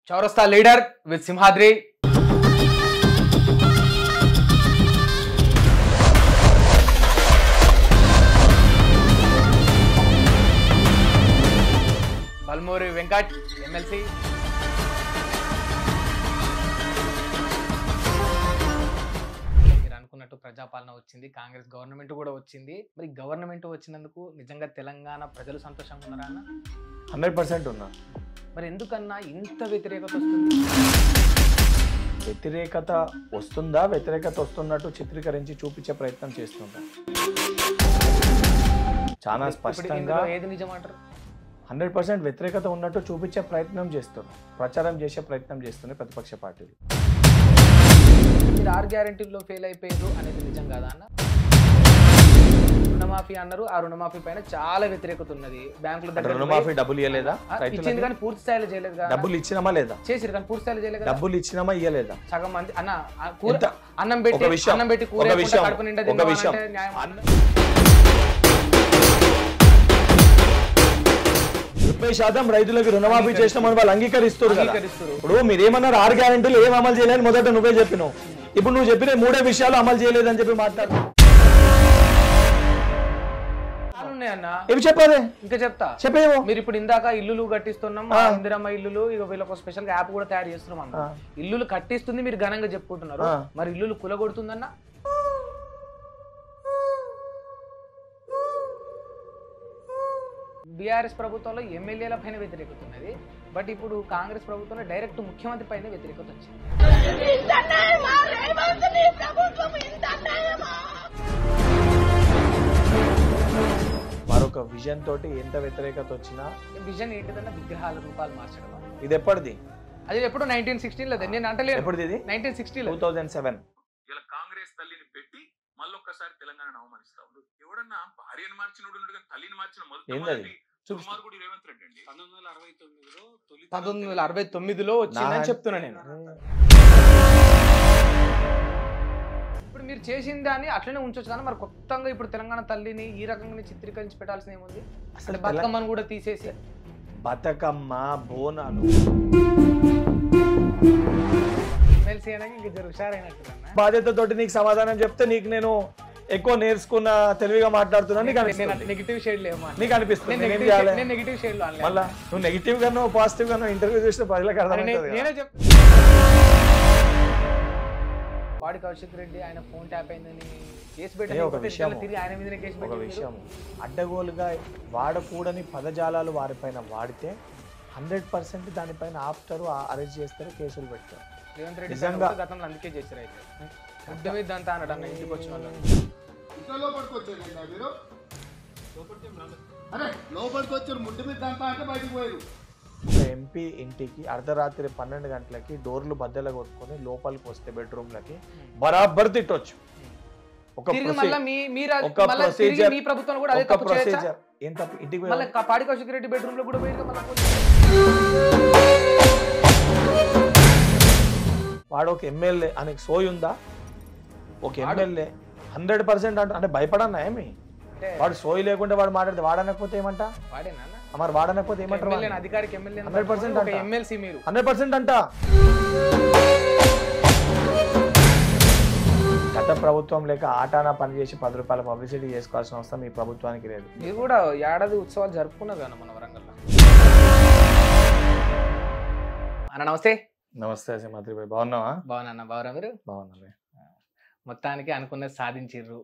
చౌరస్తా leader with Simhadri. Balmuri Venkat MLC. మీరు అనుకున్నట్టు ప్రజాపాలన వచ్చింది, కాంగ్రెస్ గవర్నమెంట్ కూడా వచ్చింది. మరి గవర్నమెంట్ వచ్చినందుకు నిజంగా తెలంగాణ ప్రజలు సంతోషంగా ఉన్నారా అన్న? 100% ఉన్నా. మరి ఎందుకన్నా ఇంత వ్యతిరేకత వస్తుంది? వ్యతిరేకత వస్తుందా, వ్యతిరేకత వస్తున్నట్టు చిత్రీకరించి చూపించే ప్రయత్నం చేస్తుందా? చాలా స్పష్టంగా ఏది నిజం అంటారు? 100% వ్యతిరేకత ఉన్నట్టు చూపించే ప్రయత్నం చేస్తున్నారు, ప్రచారం చేసే ప్రయత్నం చేస్తున్నాయి ప్రతిపక్ష పార్టీలు. మీరు 6 గ్యారెంటీల్లో ఫెయిల్ అయిపోయారు అనేది నిజం కాదా అన్న? రుణమాఫీ అన్నారు, ఆ రుణమాఫీ పైన చాలా వ్యతిరేకత ఉన్నది. బ్యాంకుల దగ్గర రుణమాఫీ డబ్బులు ఇవ్వలేదా? ఇచ్చింది కానీ పూర్తి స్థాయిలో చేయలేదు కదా. డబ్బులు ఇచ్చినామా లేదా? చేసిరు కానీ పూర్తి స్థాయిలో చేయలేదు. డబ్బులు ఇచ్చినామా ఇవ్వలేదా? సగం మంది అన్న అన్నం పెట్టి కూర కడుపు నిండా తిన్నామంటే న్యాయం. 70% రైతులకు రుణమాఫీ చేసినామని వాళ్ళు అంగీకరిస్తారు. ఇప్పుడు మీరేమన్నారు 6 గ్యారెంటీలు ఏం అమలు చేయలేని మొదట నువ్వే చెప్పినావు. ఇప్పుడు నువ్వు చెప్పిన 3 విషయాలు అమలు చేయలేదని చెప్పి మాట్లాడు. ఏమి చెప్పాలి? ఇంకా చెప్తా చెప్పేమో. మీరు ఇప్పుడు ఇందాక ఇల్లులు కట్టిస్తున్నాం, ఇందిరమ్మ ఇల్లులు, ఇక వీళ్ళకి స్పెషల్ యాప్ కూడా తయారు చేస్తున్నాం అన్న. ఇల్లులు కట్టిస్తుంది మీరు ఘనంగా చెప్పుకుంటున్నారు, మరి ఇల్లులు కూలగొడుతుందన్న? బీఆర్ఎస్ ప్రభుత్వంలో ఎమ్మెల్యేల పైన వ్యతిరేకత ఉన్నది, బట్ ఇప్పుడు కాంగ్రెస్ ప్రభుత్వంలో డైరెక్ట్ ముఖ్యమంత్రి పైన వ్యతిరేకత వచ్చింది. మరొక విజన్ తోటి ఎంత వ్యతిరేకత వచ్చినా, విజన్ ఏంటిదన్నా విగ్రహాల రూపాలు మార్చడం. ఇది ఎప్పటిది? అది ఎప్పుడు 1916 లో. నేను అంటలేదు ఎప్పుడు ఇది? 1960లో, 2007. ఇలా కాంగ్రెస్ తల్లిని పెట్టి మళ్ళొక్కసారి తెలంగాణ అవమానిస్తా ఉండు. ఎవడన్నా భార్యను మార్చినోడు తల్లిని మార్చిన మొదటి దుర్మార్గుడు రేవంత్ రెడ్డి అండి. 1969లో వచ్చిందని చెప్తున్నా నేను. ఇప్పుడు మీరు చేసిన దాన్ని అట్లనే ఉంచొచ్చు కానీ మరి కొత్తగా ఇప్పుడు తెలంగాణ తల్లిని ఈ రకంగా చిత్రీకరించి పెట్టాల్సిన ఏముంది? అసలు బతుకమ్మను కూడా తీసేసి బతుకమ్మ బోనాలు ఎమ్మెల్సీ అయినాక ఇంకా హుషారైనట్టు. బాధ్యతతోటి నీకు సమాధానం చెప్తే నీకు నేను ఎక్కువ నేర్చుకున్న తెలివిగా మాట్లాడుతున్నా నెగిటివ్ షేడ్ లేవు నీకు అనిపిస్తుంది. నెగిటివ్ షేడ్ మళ్ళా నువ్వు నెగిటివ్ గానో పాజిటివ్ గానో ఇంటర్వ్యూ చేసిన ప్రజలకు అర్థమవుతుంది. నేనే చెప్తా. పాడి కౌశిక్ రెడ్డి ఆయన ఫోన్ ట్యాప్ అయిందని కేసు పెట్టారు. ఒక విషయం, ఆయన మీదనే కేసు ఒక విషయం, అడ్డగోలుగా వాడకూడని పదజాలాలు వారిపైన వాడితే 100% దానిపైన ఆపుతారు, అరెస్ట్ చేస్తారు, కేసులు పెడతారు. రేవంత్ రెడ్డి గతంలో అందుకే చేశారు. అయితే ముద్ద మీద అంతా అన్నాడు అన్న ఇంటికి వచ్చిన వాళ్ళు. ఒక ఎంపీ ఇంటికి అర్ధరాత్రి 12 గంటలకి డోర్లు బద్దలు కొట్టుకొని లోపలికి వస్తే బెడ్రూమ్లకి బరాబర్ తిట్టొచ్చు. ఒక ప్రొసీజర్ ఏం తప్ప ఇంటికి పాడి కౌశిక్ రెడ్డి బెడ్రూమ్ లో కూడా పోయి వాడు ఒక ఎమ్మెల్యే ఆయనకి సోయి ఉందా? ఒక ఎమ్మెల్యే 100% అంటే భయపడన్నా ఏమి? వాడు సోయి లేకుంటే వాడు మాట్లాడితే వాడనకపోతే ఏమంట? మరి వాడనకపోతే ఏమంటారు? 100% అంట. గత ప్రభుత్వం లేక ఆటానా పనిచేసి 10 రూపాయల పబ్లిసిటీ చేసుకోవాల్సిన అవసరం ఈ ప్రభుత్వానికి లేదు. మీరు కూడా ఏడాది ఉత్సవాలు జరుపుకున్నారు కదా మన వరంగల్లో. అన్న నమస్తే. నమస్తే సింహాద్రి భాయ్, బాగున్నావా? బాగున్నా. బాగున్నా మీరు? బాగున్నా. మొత్తానికి అనుకున్నది సాధించిర్రు,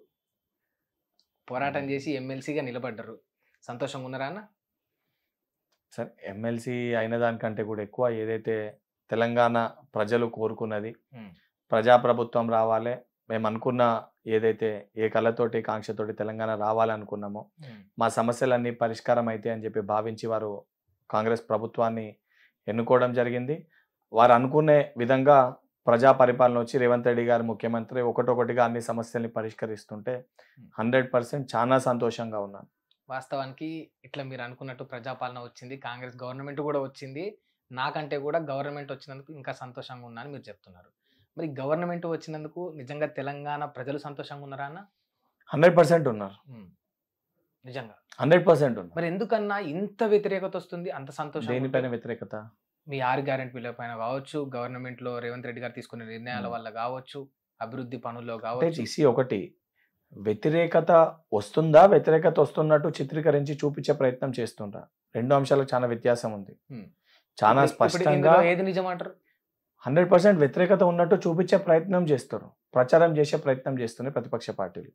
పోరాటం చేసి ఎమ్మెల్సీగా నిలబడ్డారు. సంతోషంగా ఉన్నారా అన్న? సరే, ఎమ్మెల్సీ అయిన దానికంటే కూడా ఎక్కువ ఏదైతే తెలంగాణ ప్రజలు కోరుకున్నది ప్రజాప్రభుత్వం రావాలి, మేము అనుకున్న ఏదైతే ఏ కళతోటి కాంక్షతోటి తెలంగాణ రావాలనుకున్నామో మా సమస్యలన్నీ పరిష్కారం అయితే అని చెప్పి భావించి వారు కాంగ్రెస్ ప్రభుత్వాన్ని ఎన్నుకోవడం జరిగింది. వారు అనుకునే విధంగా ప్రజా పరిపాలన వచ్చి రేవంత్ రెడ్డి గారు ముఖ్యమంత్రి ఒకటొకటిగా అన్ని సమస్యల్ని పరిష్కరిస్తుంటే 100% చాలా సంతోషంగా ఉన్నాను. వాస్తవానికి ఇట్లా మీరు అనుకున్నట్టు ప్రజాపాలన వచ్చింది, కాంగ్రెస్ గవర్నమెంట్ కూడా వచ్చింది, నాకంటే కూడా గవర్నమెంట్ వచ్చినందుకు ఇంకా సంతోషంగా ఉన్నాను మీరు చెప్తున్నారు. మరి గవర్నమెంట్ వచ్చినందుకు నిజంగా తెలంగాణ ప్రజలు సంతోషంగా ఉన్నారా అన్న? 100% ఉన్నారు. నిజంగా 100% ఉన్నారు. మరి ఎందుకన్నా ఇంత వ్యతిరేకత వస్తుంది? అంత సంతోషం దేనిపైన వ్యతిరేకత? మీ 6 గ్యారెంటీల పైన కావచ్చు, గవర్నమెంట్ లో రేవంత్ రెడ్డి గారు తీసుకునే నిర్ణయాల వల్ల కావచ్చు, అభివృద్ధి పనుల్లో అంటే కావచ్చు. తీసి ఒకటి వ్యతిరేకత వస్తున్నట్టు చిత్రీకరించి చూపించే ప్రయత్నం చేస్తుంటా. రెండు అంశాలకు చాలా వ్యత్యాసం ఉంది. చాలా స్పష్టంగా ఇందులో ఏది నిజం అంటారు? 100% వ్యతిరేకత ఉన్నట్టు చూపించే ప్రయత్నం చేస్తారు, ప్రచారం చేసే ప్రయత్నం చేస్తున్నాయి ప్రతిపక్ష పార్టీలు.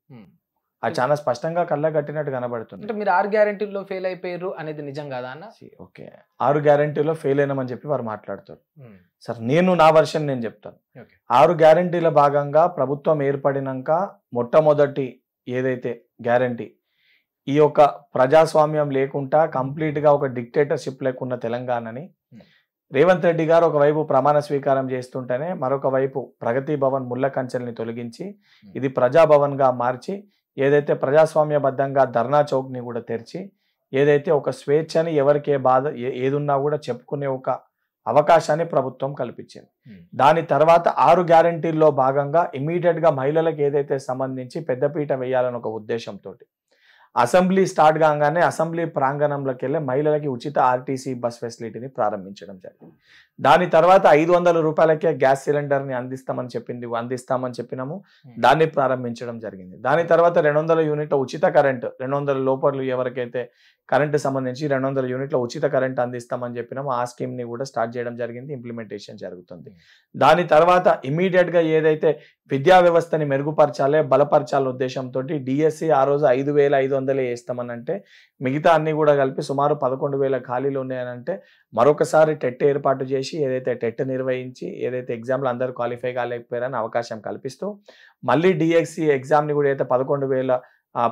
అది చాలా స్పష్టంగా కళ్ళగట్టినట్టు కనబడుతుంది. అంటే మీరు 6 గ్యారెంటీల్లో ఫెయిల్ అయిపోయారు అనేది నిజం కాదా అన్న? ఓకే, 6 గ్యారెంటీలో ఫెయిల్ అయినామని చెప్పి వారు మాట్లాడతారు. సార్ నా వర్షన్ నేను చెప్తాను. 6 గ్యారెంటీల భాగంగా ప్రభుత్వం ఏర్పడినాక మొట్టమొదటి ఏదైతే గ్యారెంటీ, ఈ యొక్క ప్రజాస్వామ్యం లేకుండా కంప్లీట్ గా ఒక డిక్టేటర్షిప్ లేకున్న తెలంగాణని రేవంత్ రెడ్డి గారు ఒకవైపు ప్రమాణ స్వీకారం చేస్తుంటేనే మరొక వైపు ప్రగతి భవన్ ముళ్ళ కంచెల్ని తొలగించి ఇది ప్రజాభవన్ గా మార్చి ఏదైతే ప్రజాస్వామ్యబద్ధంగా ధర్నా చౌక్ ని కూడా తెరిచి ఏదైతే ఒక స్వేచ్ఛని ఎవరికే బాధ ఏదున్నా కూడా చెప్పుకునే ఒక అవకాశాన్ని ప్రభుత్వం కల్పించింది. దాని తర్వాత 6 గ్యారెంటీల్లో భాగంగా ఇమీడియట్ గా మహిళలకు ఏదైతే సంబంధించి పెద్దపీట వేయాలని ఒక ఉద్దేశంతో అసెంబ్లీ స్టార్ట్ కాగానే అసెంబ్లీ ప్రాంగణంలోకి వెళ్ళి మహిళలకి ఉచిత ఆర్టీసీ బస్ ఫెసిలిటీని ప్రారంభించడం జరిగింది. దాని తర్వాత 500 రూపాయలకే గ్యాస్ సిలిండర్ ని అందిస్తామని చెప్పినాము, దాన్ని ప్రారంభించడం జరిగింది. దాని తర్వాత 200 యూనిట్ల ఉచిత కరెంటు, 200 లోపలు ఎవరికైతే కరెంటు సంబంధించి 200 యూనిట్ల ఉచిత కరెంట్ అందిస్తామని చెప్పినాము, ఆ స్కీమ్ ని కూడా స్టార్ట్ చేయడం జరిగింది, ఇంప్లిమెంటేషన్ జరుగుతుంది. దాని తర్వాత ఇమీడియట్ గా ఏదైతే విద్యా వ్యవస్థని మెరుగుపరచాలి, బలపరచాలనే ఉద్దేశంతో డిఎస్సి ఆ రోజు 5,500 వేస్తామనంటే మిగతా అన్ని కూడా కలిపి సుమారు 11,000 ఖాళీలు ఉన్నాయనంటే మరొకసారి టెట్ ఏర్పాటు చేసి ఏదైతే టెట్ నిర్వహించి ఏదైతే ఎగ్జామ్లు అందరూ క్వాలిఫై కాలేకపోయారని అవకాశం కల్పిస్తూ మళ్ళీ డిఎస్సి ఎగ్జామ్ని కూడా అయితే 11,000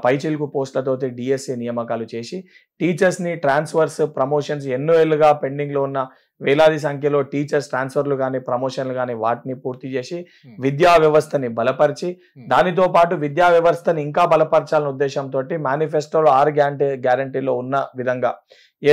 పైచిలుకు పోస్టులతో డిఎస్సి నియామకాలు చేసి టీచర్స్ ని ట్రాన్స్ఫర్స్, ప్రమోషన్స్ ఎన్నో ఏళ్ళుగా పెండింగ్ లో ఉన్న వేలాది సంఖ్యలో టీచర్స్ ట్రాన్స్ఫర్లు కానీ ప్రమోషన్లు కానీ వాటిని పూర్తి చేసి విద్యా వ్యవస్థని బలపరిచి దానితో పాటు విద్యా వ్యవస్థని ఇంకా బలపరచాలనే ఉద్దేశంతో మేనిఫెస్టోలో 6 గ్యారెంటీలో ఉన్న విధంగా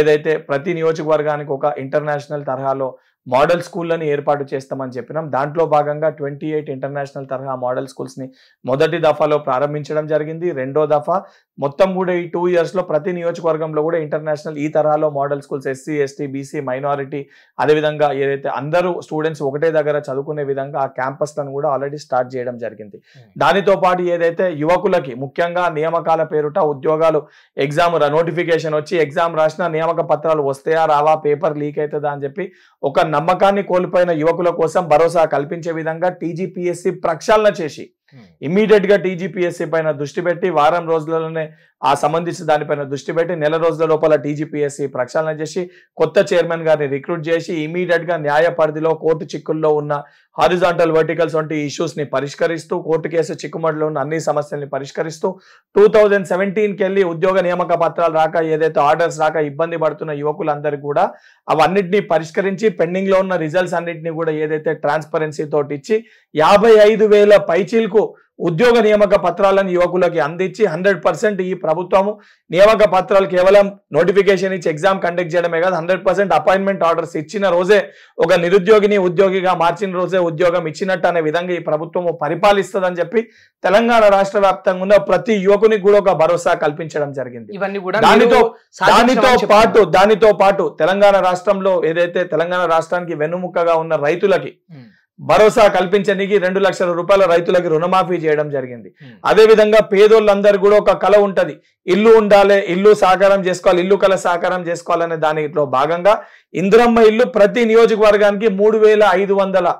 ఏదైతే ప్రతి నియోజకవర్గానికి ఒక ఇంటర్నేషనల్ తరహాలో మోడల్ స్కూళ్ళని ఏర్పాటు చేస్తామని చెప్పినాం. దాంట్లో భాగంగా 28 ఇంటర్నేషనల్ తరహా మోడల్ స్కూల్స్ ని మొదటి దఫాలో ప్రారంభించడం జరిగింది. రెండో దఫా మొత్తం కూడా ఈ 2 years లో ప్రతి నియోజకవర్గంలో కూడా ఇంటర్నేషనల్ ఈ తరహాలో model schools SC, ST, BC, minority అదేవిధంగా ఏదైతే అందరూ స్టూడెంట్స్ ఒకటే దగ్గర చదువుకునే విధంగా ఆ క్యాంపస్లను కూడా ఆల్రెడీ స్టార్ట్ చేయడం జరిగింది. దానితో పాటు ఏదైతే యువకులకి ముఖ్యంగా నియామకాల పేరుట ఉద్యోగాలు ఎగ్జామ్ నోటిఫికేషన్ వచ్చి ఎగ్జామ్ రాసిన నియామక పత్రాలు వస్తాయా రావా, పేపర్ లీక్ అవుతుందా అని చెప్పి ఒక నమ్మకాన్ని కోల్పోయిన యువకుల కోసం భరోసా కల్పించే విధంగా టీజీపీఎస్సీ ప్రక్షాళన చేసి ఇమ్మీడియట్ గా టీజీపీఎస్సీ పైన దృష్టి పెట్టి వారం రోజులలోనే ఆ సంబంధించి దానిపైన దృష్టి పెట్టి నెల రోజుల లోపల టీజీపీఎస్సీ ప్రక్షాళన చేసి కొత్త చైర్మన్ గారిని రిక్రూట్ చేసి ఇమీడియట్ గా న్యాయ పరిధిలో కోర్టు చిక్కుల్లో ఉన్న హారిజాంటల్ వర్టికల్స్ వంటి ఇష్యూస్ ని పరిష్కరిస్తూ కోర్టు కేసు చిక్కుమడిలో ఉన్న అన్ని సమస్యల్ని పరిష్కరిస్తూ 2017కి వెళ్ళి ఉద్యోగ నియామక పత్రాలు రాక ఏదైతే ఆర్డర్స్ రాక ఇబ్బంది పడుతున్న యువకులందరికీ కూడా అవన్నిటిని పరిష్కరించి పెండింగ్ లో ఉన్న రిజల్ట్స్ అన్నిటిని కూడా ఏదైతే ట్రాన్స్పరెన్సీ తోటి ఇచ్చి 55,000 పైచీలకు ఉద్యోగ నియామక పత్రాలను యువకులకి అందించి 100% ఈ ప్రభుత్వము నియామక పత్రాలు కేవలం నోటిఫికేషన్ ఇచ్చి ఎగ్జామ్ కండక్ట్ చేయడమే కాదు 100% అపాయింట్మెంట్ ఆర్డర్స్ ఇచ్చిన రోజే ఒక నిరుద్యోగిని ఉద్యోగిగా మార్చిన రోజే ఉద్యోగం ఇచ్చినట్టు అనే విధంగా ఈ ప్రభుత్వము పరిపాలిస్తుందని చెప్పి తెలంగాణ రాష్ట్ర వ్యాప్తంగా ఉన్న ప్రతి యువకునికి కూడా ఒక భరోసా కల్పించడం జరిగింది. ఇవన్నీ కూడా దానితో పాటు తెలంగాణ రాష్ట్రంలో ఏదైతే తెలంగాణ రాష్ట్రానికి వెన్నుముక్కగా ఉన్న రైతులకి భరోసా కల్పించడానికి 2 లక్షల రూపాయల రైతులకి రుణమాఫీ చేయడం జరిగింది. అదే విధంగా పేదోళ్ళందరూ కూడా ఒక కళ ఉంటది, ఇల్లు ఉండాలి, ఇల్లు సాకారం చేసుకోవాలి, ఇల్లు కళ సాకారం చేసుకోవాలనే దానిలో భాగంగా ఇందిరమ్మ ఇల్లు ప్రతి నియోజకవర్గానికి 3,500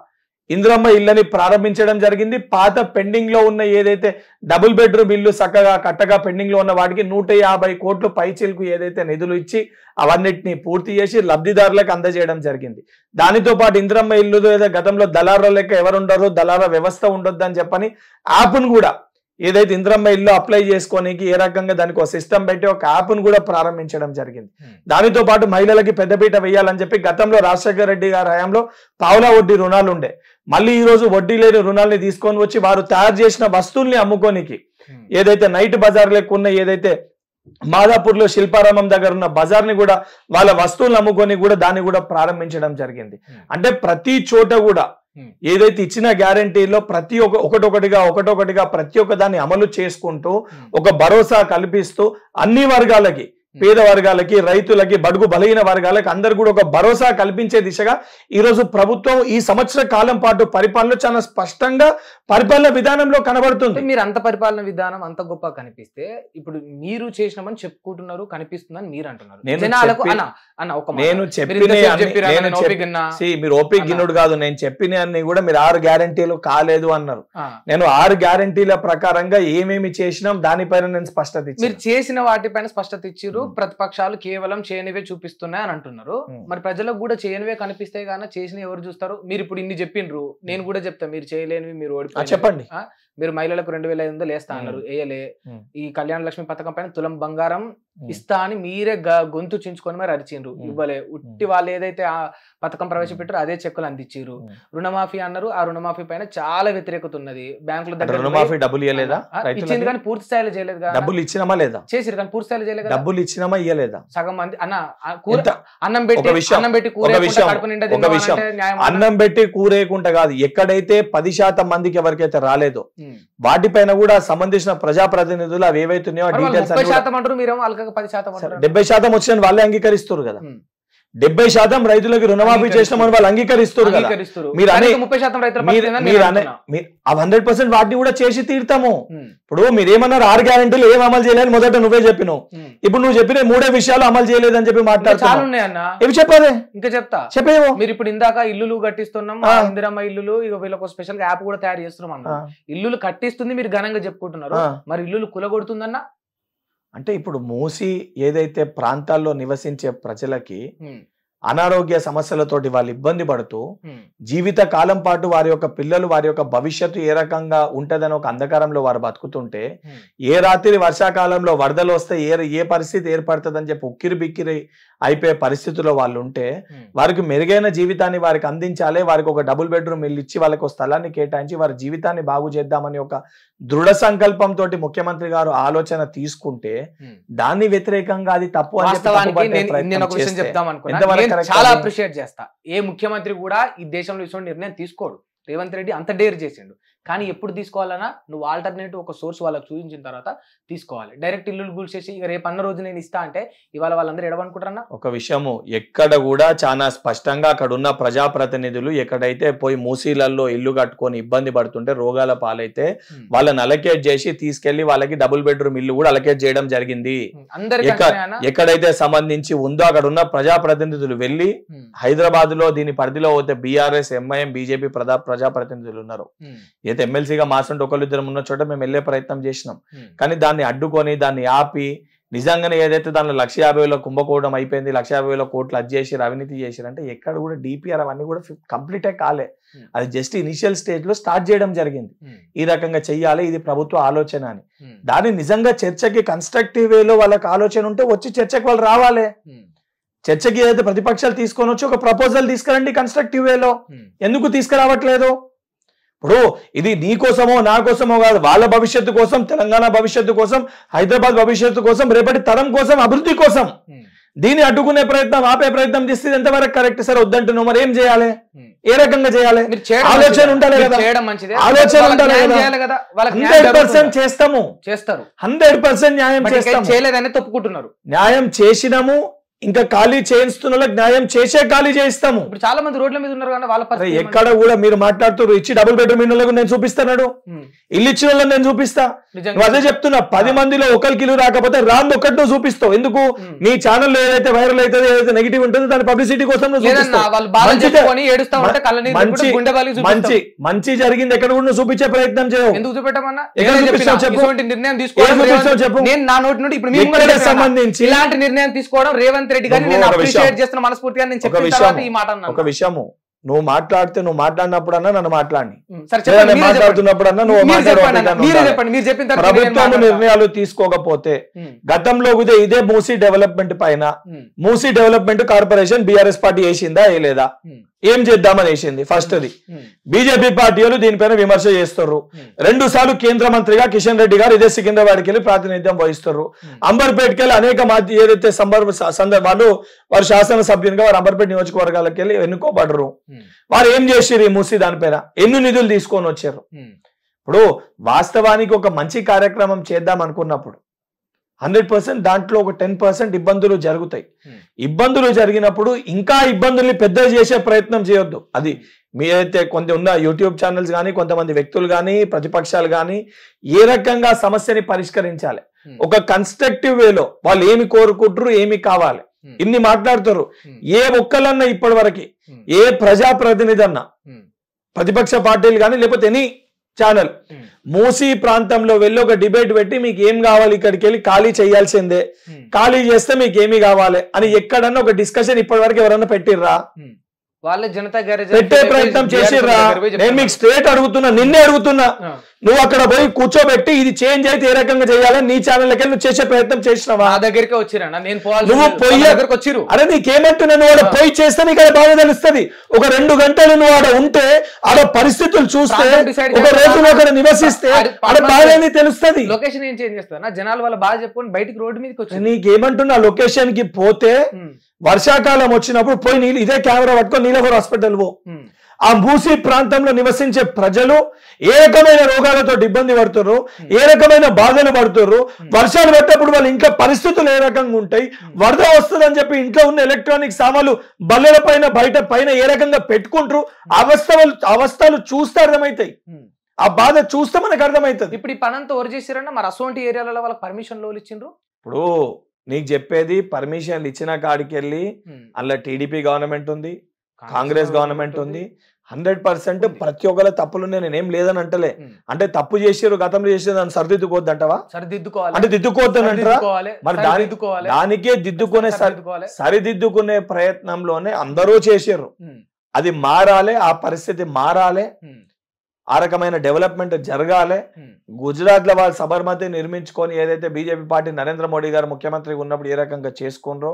ఇందిరమ్మ ఇళ్ళని ప్రారంభించడం జరిగింది. పాత పెండింగ్ లో ఉన్న ఏదైతే డబుల్ బెడ్రూమ్ ఇల్లు చక్కగా కట్టగా పెండింగ్ లో ఉన్న వాటికి 150 కోట్లు పైచీలకు ఏదైతే నిధులు ఇచ్చి అవన్నిటిని పూర్తి చేసి లబ్ధిదారులకు అందజేయడం జరిగింది. దానితో పాటు ఇందిరమ్మ ఇల్లు గతంలో దళారుల లెక్క ఎవరుండరు, దళార వ్యవస్థ ఉండొద్దు అని చెప్పని యాప్ను కూడా ఏదైతే ఇందిరమ్మ ఇల్లు అప్లై చేసుకోనికి ఏ రకంగా దానికి ఒక సిస్టమ్ పెట్టి ఒక యాప్ను కూడా ప్రారంభించడం జరిగింది. దానితో పాటు మహిళలకి పెద్దపీట వేయాలని చెప్పి గతంలో రాజశేఖర రెడ్డి గారి హయాంలో పావులా వడ్డీ రుణాలు ఉండే, మళ్ళీ ఈ రోజు వడ్డీ లేని రుణాలని తీసుకొని వచ్చి వారు తయారు చేసిన వస్తువుల్ని అమ్ముకోనికి ఏదైతే నైట్ బజార్ లెక్కున్న ఏదైతే మాదాపూర్ లో శిల్పారామం దగ్గర ఉన్న బజార్ ని కూడా వాళ్ళ వస్తువులను అమ్ముకొని కూడా దాన్ని కూడా ప్రారంభించడం జరిగింది. అంటే ప్రతి చోట కూడా ఏదైతే ఇచ్చిన గ్యారంటీలో ప్రతి ఒకటొకటిగా ప్రతి ఒక్క దాన్ని అమలు చేసుకుంటూ ఒక భరోసా కల్పిస్తూ అన్ని వర్గాలకి పేద వర్గాలకి, రైతులకి, బడుగు బలహీన వర్గాలకి అందరు కూడా ఒక భరోసా కల్పించే దిశగా ఈ రోజు ప్రభుత్వం ఈ సంవత్సర కాలం పాటు పరిపాలన చాలా స్పష్టంగా పరిపాలన విధానంలో కనబడుతుంది. మీరు అంత పరిపాలన విధానం అంత గొప్ప కనిపిస్తే ఇప్పుడు మీరు చేసినామని చెప్పుకుంటున్నారు, కనిపిస్తుందని మీరు అంటున్నారు. మీరు ఓపిక గిన్నుడు కాదు, నేను చెప్పిన అన్ని కూడా మీరు 6 గ్యారంటీలు కాలేదు అన్నారు. నేను 6 గ్యారంటీల ప్రకారంగా ఏమేమి చేసినాం దానిపైన నేను స్పష్టత ఇచ్చాను. మీరు చేసిన వాటిపైన స్పష్టత ఇచ్చారు. ప్రతిపక్షాలు కేవలం చేయనివే చూపిస్తున్నాయి అని అంటున్నారు. మరి ప్రజలకు కూడా చేయనివే కనిపిస్తే గానీ చేసిన ఎవరు చూస్తారు? మీరు ఇప్పుడు ఇన్ని చెప్పిండ్రు, నేను కూడా చెప్తా మీరు చేయలేనివి మీరు ఓడిపోయి చెప్పండి. మీరు మహిళలకు 2,500 వేస్తా అన్నారు, వేయలే. ఈ కళ్యాణ లక్ష్మి పథకం పైన తులం బంగారం ఇస్తా అని మీరే గొంతు చించుకొని మరి అరిచిండ్రు, ఇవ్వలే. ఉట్టి వాళ్ళు ఏదైతే ఆ పథకం ప్రవేశపెట్టారో అదే చెక్కులు అందించారు. రుణమాఫీ అన్నారు, ఆ రుణమాఫీ పైన చాలా వ్యతిరేకత ఉన్నది. బ్యాంకుల దగ్గర రుణమాఫీ డబ్బులు ఇవ్వలేదా? ఇచ్చింది కానీ పూర్తి స్థాయిలో చేయలేదు. డబ్బులు ఇచ్చినామా లేదా? చేసిరు కానీ పూర్తి స్థాయిలో చేయలేదు. డబ్బులు ఇచ్చినామా ఇవ్వలేదా? సగం మంది అన్నం పెట్టి అన్నం పెట్టి కూరేయకుండా కాదు, ఎక్కడైతే 10% మందికి ఎవరికైతే రాలేదో వాటిపైన కూడా సంబంధించిన ప్రజాప్రతినిధులు అవి ఏవైతున్నాయో డీటెయిల్స్ 70% వచ్చిన వాళ్ళే అంగీకరిస్తారు కదా. 70% రైతులకు రుణమాఫీ చేసినామని వాళ్ళు అంగీకరిస్తారు కదా. మీరు 100% వాటిని కూడా చేసి తీరుతాము. ఇప్పుడు మీరేమన్నారు 6 గ్యారెంటీలు ఏం అమలు చేయలేదు మొదట నువ్వే చెప్పినావు. ఇప్పుడు నువ్వు చెప్పిన 3 విషయాలు అమలు చేయలేదని చెప్పి మాట్లాడుతున్నావు. చెప్పాలి, ఇంకా చెప్పేవో. మీరు ఇప్పుడు ఇందాక ఇల్లులు కట్టిస్తున్నాం, ఇందిరమ్మ ఇల్లులు, ఇక వీళ్ళకి స్పెషల్ గా యాప్ కూడా తయారు చేస్తున్నాం అన్న. ఇల్లులు కట్టిస్తుంది మీరు ఘనంగా చెప్పుకుంటున్నారు, మరి ఇల్లులు కులగొడుతుందన్న. అంటే ఇప్పుడు మూసి ఏదైతే ప్రాంతాల్లో నివసించే ప్రజలకి అనారోగ్య సమస్యలతోటి వాళ్ళు ఇబ్బంది పడుతూ జీవిత కాలం పాటు వారి యొక్క పిల్లలు, వారి యొక్క భవిష్యత్తు ఏ రకంగా ఉంటదని ఒక అంధకారంలో వారు బతుకుతుంటే, ఏ రాత్రి వర్షాకాలంలో వరదలు వస్తే ఏ పరిస్థితి ఏర్పడుతుందని చెప్పి ఉక్కిరి బిక్కిరి అయిపోయే పరిస్థితుల్లో వాళ్ళు ఉంటే, వారికి మెరుగైన జీవితాన్ని వారికి అందించాలి, వారికి ఒక డబుల్ బెడ్రూమ్ ఇల్లు ఇచ్చి వాళ్ళకి ఒక స్థలాన్ని కేటాయించి వారి జీవితాన్ని బాగు చేద్దామని ఒక దృఢ సంకల్పంతో ముఖ్యమంత్రి గారు ఆలోచన తీసుకుంటే, దాన్ని వ్యతిరేకంగా అది తప్పు అని చాలా అప్రిషియేట్ చేస్తా. ఏ ముఖ్యమంత్రి కూడా ఈ దేశంలో ఇటువంటి నిర్ణయం తీసుకోడు. రేవంత్ రెడ్డి అంత డేర్ చేసిండు. కానీ ఎప్పుడు తీసుకోవాలన్నా నువ్వు ఆల్టర్నేటివ్ ఒక సోర్స్ వాళ్ళకి చూపించిన తర్వాత తీసుకోవాలి. డైరెక్ట్ ఇల్లు కూల్చేసి ఇక రేపు అన్న రోజు నేను ఇస్తా అంటే ఇవాళ వాళ్ళందరూ ఎడవనుకుంటారన్నా. ఒక విషయము ఎక్కడ కూడా చాలా స్పష్టంగా అక్కడ ఉన్న ప్రజాప్రతినిధులు ఎక్కడైతే పోయి మూసీలలో ఇల్లు కట్టుకొని ఇబ్బంది పడుతుంటే, రోగాల పాలైతే వాళ్ళని అలకేట్ చేసి తీసుకెళ్లి వాళ్ళకి డబుల్ బెడ్రూమ్ ఇల్లు కూడా అలకేట్ చేయడం జరిగింది. ఎక్కడైతే సంబంధించి ఉందో అక్కడ ఉన్న ప్రజాప్రతినిధులు వెళ్ళి హైదరాబాద్ లో దీని పరిధిలో పోతే బీఆర్ఎస్, ఎంఐఎం, బీజేపీ ప్రజాప్రతినిధులు ఉన్నారు. అయితే ఎమ్మెల్సీగా మాసంటే ఒకళ్ళిద్దరం ఉన్న చోట మేము వెళ్ళే ప్రయత్నం చేసినాం. కానీ దాన్ని అడ్డుకొని దాన్ని ఆపి నిజంగానే ఏదైతే దానిలో 150,000 కుంభకోణం అయిపోయింది, 150,000 కోట్లు అది చేసి అవినీతి చేసిరంటే ఎక్కడ కూడా డిపిఆర్ అవన్నీ కూడా కంప్లీటే కాలే. అది జస్ట్ ఇనిషియల్ స్టేజ్ లో స్టార్ట్ చేయడం జరిగింది. ఈ రకంగా చెయ్యాలి, ఇది ప్రభుత్వ ఆలోచన అని. దాన్ని నిజంగా చర్చకి కన్స్ట్రక్టివ్ వేలో వాళ్ళకి ఆలోచన ఉంటే వచ్చి చర్చకి వాళ్ళు రావాలి. చర్చకి ఏదైతే ప్రతిపక్షాలు తీసుకొని వచ్చి ఒక ప్రపోజల్ తీసుకురండి కన్స్ట్రక్టివ్ వేలో. ఎందుకు తీసుకురావట్లేదు? ఇప్పుడు ఇది నీ కోసమో నా కోసమో కాదు, వాళ్ళ భవిష్యత్తు కోసం, తెలంగాణ భవిష్యత్తు కోసం, హైదరాబాద్ భవిష్యత్తు కోసం, రేపటి తరం కోసం, అభివృద్ధి కోసం దీన్ని అడ్డుకునే ప్రయత్నం, ఆపే ప్రయత్నం చేస్తే ఎంతవరకు కరెక్ట్? సార్ వద్దంటున్నావు, మరి ఏం చేయాలి? ఏ రకంగా చేయాలి? ఆలోచన ఉండాలి కదా, ఆలోచన ఉండాలి కదా. 100% చేస్తాము, 100% న్యాయం చేస్తాము. చేయలేదని తప్పుకుంటున్నారు. న్యాయం చేసినాము, ఇంకా ఖాళీ చేయిస్తున్న న్యాయం చేసే ఖాళీ చేయిస్తాము. ఇప్పుడు చాలా మంది రోడ్ల మీద ఉన్నారు కానీ వాళ్ళ పరిస్థితి ఎక్కడ కూడా మీరు మాట్లాడుతున్నారు. ఇచ్చి డబుల్ బెడ్రూమ్ ఇళ్ళకు నేను చూపిస్తాను, ఇల్లు ఇచ్చిన వాళ్ళని నేను చూపిస్తా. నువ్వు అదే చెప్తున్నా, 10 మందిలో ఒకరికి ఇల్లు రాకపోతే రాంది ఒక్కటి నువ్వు చూపిస్తావు. ఎందుకు? నీ ఛానల్లో ఏదైతే వైరల్ అవుతుంది, ఏదైతే నెగిటివ్ ఉంటుందో దాని పబ్లిసిటీ కోసం మంచి జరిగింది ఎక్కడ కూడా నువ్వు చూపించే ప్రయత్నం చేయవు. ఎందుకు చూపెట్టమన్నా? సంబంధించి ఇలాంటి నిర్ణయం తీసుకోవడం రేవంత్ రెడ్డి గారిని నేను అప్రిషియేట్ చేస్తున్న మనస్ఫూర్తిగా నేను చెప్పిన తర్వాత ఈ మాట అన్నాను. ఒక విషయము, నువ్వు మాట్లాడితే నువ్వు మాట్లాడినప్పుడు అన్నా నన్ను మాట్లాడి, మాట్లాడుతున్నప్పుడు అన్నా నువ్వు ప్రభుత్వం నిర్ణయాలు తీసుకోకపోతే గతంలో ఇదే మూసీ డెవలప్మెంట్ పైన Musi development corporation BRS party వేసిందా వేయలేదా? ఏం చేద్దామని వేసింది. ఫస్ట్ అది బీజేపీ పార్టీలు దీనిపైన విమర్శ చేస్తారు. 2 సార్లు కేంద్ర మంత్రిగా కిషన్ రెడ్డి గారు ఇదే సికింద్రాబాద్కి వెళ్ళి ప్రాతినిధ్యం వహిస్తారు. అంబర్పేటకి వెళ్ళి అనేక ఏదైతే సందర్భాలు వారు శాసనసభ్యునిగా వారు అంబర్పేట నియోజకవర్గాలకు వెళ్ళి ఎన్నుకోబడరు. వారు ఏం చేసారు? ఈ మూసీ దానిపైన ఎన్ని నిధులు తీసుకొని వచ్చారు? ఇప్పుడు వాస్తవానికి ఒక మంచి కార్యక్రమం చేద్దాం అనుకున్నప్పుడు 100% దాంట్లో ఒక 10% ఇబ్బందులు జరుగుతాయి. ఇబ్బందులు జరిగినప్పుడు ఇంకా ఇబ్బందుల్ని పెద్ద చేసే ప్రయత్నం చేయొద్దు. అది మీరైతే కొంత ఉన్న యూట్యూబ్ ఛానల్స్ కానీ కొంతమంది వ్యక్తులు కానీ ప్రతిపక్షాలు కానీ ఏ రకంగా సమస్యని పరిష్కరించాలి, ఒక కన్స్ట్రక్టివ్ వేలో వాళ్ళు ఏమి కోరుకుంటారు, ఏమి కావాలి, ఇన్ని మాట్లాడుతారు. ఏ ఒక్కలన్నా ఇప్పటి వరకు ఏ ప్రజాప్రతినిధి అన్నా ప్రతిపక్ష పార్టీలు కానీ లేకపోతే ఎనీ ఛానల్ మూసీ ప్రాంతంలో వెళ్ళి ఒక డిబేట్ పెట్టి మీకు ఏం కావాలి ఇక్కడికి వెళ్ళి ఖాళీ చేయాల్సిందే, ఖాళీ చేస్తే మీకు ఏమి కావాలి అని ఎక్కడన్నా ఒక డిస్కషన్ ఇప్పటి వరకు ఎవరన్నా పెట్టిర్రా? వాళ్ళే జనతా గ్యారేజ్ పెట్టే ప్రయత్నం చేసిర్రా? నేను మీకు స్ట్రేట్ అడుగుతున్నా, నిన్నే అడుగుతున్నా. నువ్వు అక్కడ పోయి కూర్చోబెట్టి ఇది చేంజ్ అయితే ఏ రకంగా చేయాలని నీ ఛానల్కి నువ్వు చేసే ప్రయత్నం చేసినావా? నా దగ్గరికి వచ్చిరా, నేను నువ్వు పోయి వచ్చిరు. అరే నీకేమంటున్నా, నువ్వు ఆడ పోయి చేస్తే నీకు అది బాగా తెలుస్తుంది. ఒక 2 గంటలు నువ్వు ఆడ ఉంటే ఆడ పరిస్థితులు చూస్తే ఒక రోజు నువ్వు అక్కడ నివసిస్తే ఆడ బాగా తెలుస్తుంది. లొకేషన్ ఏం చేంజ్ చేస్తా, జనాలు వాళ్ళ బాగా చెప్పుకొని బయటికి రోడ్డు మీదకి వచ్చి నీకేమంటున్నా, లొకేషన్ కి పోతే వర్షాకాలం వచ్చినప్పుడు పోయి నీళ్ళు ఇదే కెమెరా పట్టుకొని నీలగూర హాస్పిటల్ పో. ఆ మూసీ ప్రాంతంలో నివసించే ప్రజలు ఏ రకమైన రోగాలతో ఇబ్బంది పడుతున్నారు, ఏ రకమైన బాధలు పడుతున్నారు, వర్షాలు పడ్డప్పుడు వాళ్ళ ఇంట్లో పరిస్థితులు ఏ రకంగా ఉంటాయి, వరద వస్తుందని చెప్పి ఇంట్లో ఉన్న ఎలక్ట్రానిక్ సామాన్లు బల్లెల పైన బయట పైన ఏ రకంగా పెట్టుకుంటారు, అవస్థలు చూస్తే అర్థమవుతాయి. ఆ బాధ చూస్తే మనకు అర్థమవుతుంది. ఇప్పుడు ఈ పనంతా ఎవరు చేసిరన్నా మరి అసోంటి ఏరియాలలో వాళ్ళకి పర్మిషన్ లోలు ఇచ్చిండ్రు? ఇప్పుడు నీకు చెప్పేది పర్మిషన్లు ఇచ్చిన కాడికి వెళ్ళి అందులో టీడీపీ గవర్నమెంట్ ఉంది, కాంగ్రెస్ గవర్నమెంట్ ఉంది. 100% ప్రతి ఒక్కరు తప్పులు నేనేం లేదని అంటలే. అంటే తప్పు చేసారు, గతంలో చేసేది దాన్ని సరిదిద్దుకోవద్దు అంటావా? అంటే దిద్దుకోవద్దని అంటారా? మరి దానికే సరిదిద్దుకునే ప్రయత్నంలోనే అందరూ చేసారు. అది మారాలి, ఆ పరిస్థితి మారాలి, ఆ రకమైన డెవలప్మెంట్ జరగాలి. గుజరాత్ లో వాళ్ళు సబర్మతి నిర్మించుకొని ఏదైతే బీజేపీ పార్టీ నరేంద్ర మోడీ గారు ముఖ్యమంత్రి ఉన్నప్పుడు ఏ రకంగా చేసుకున్నారో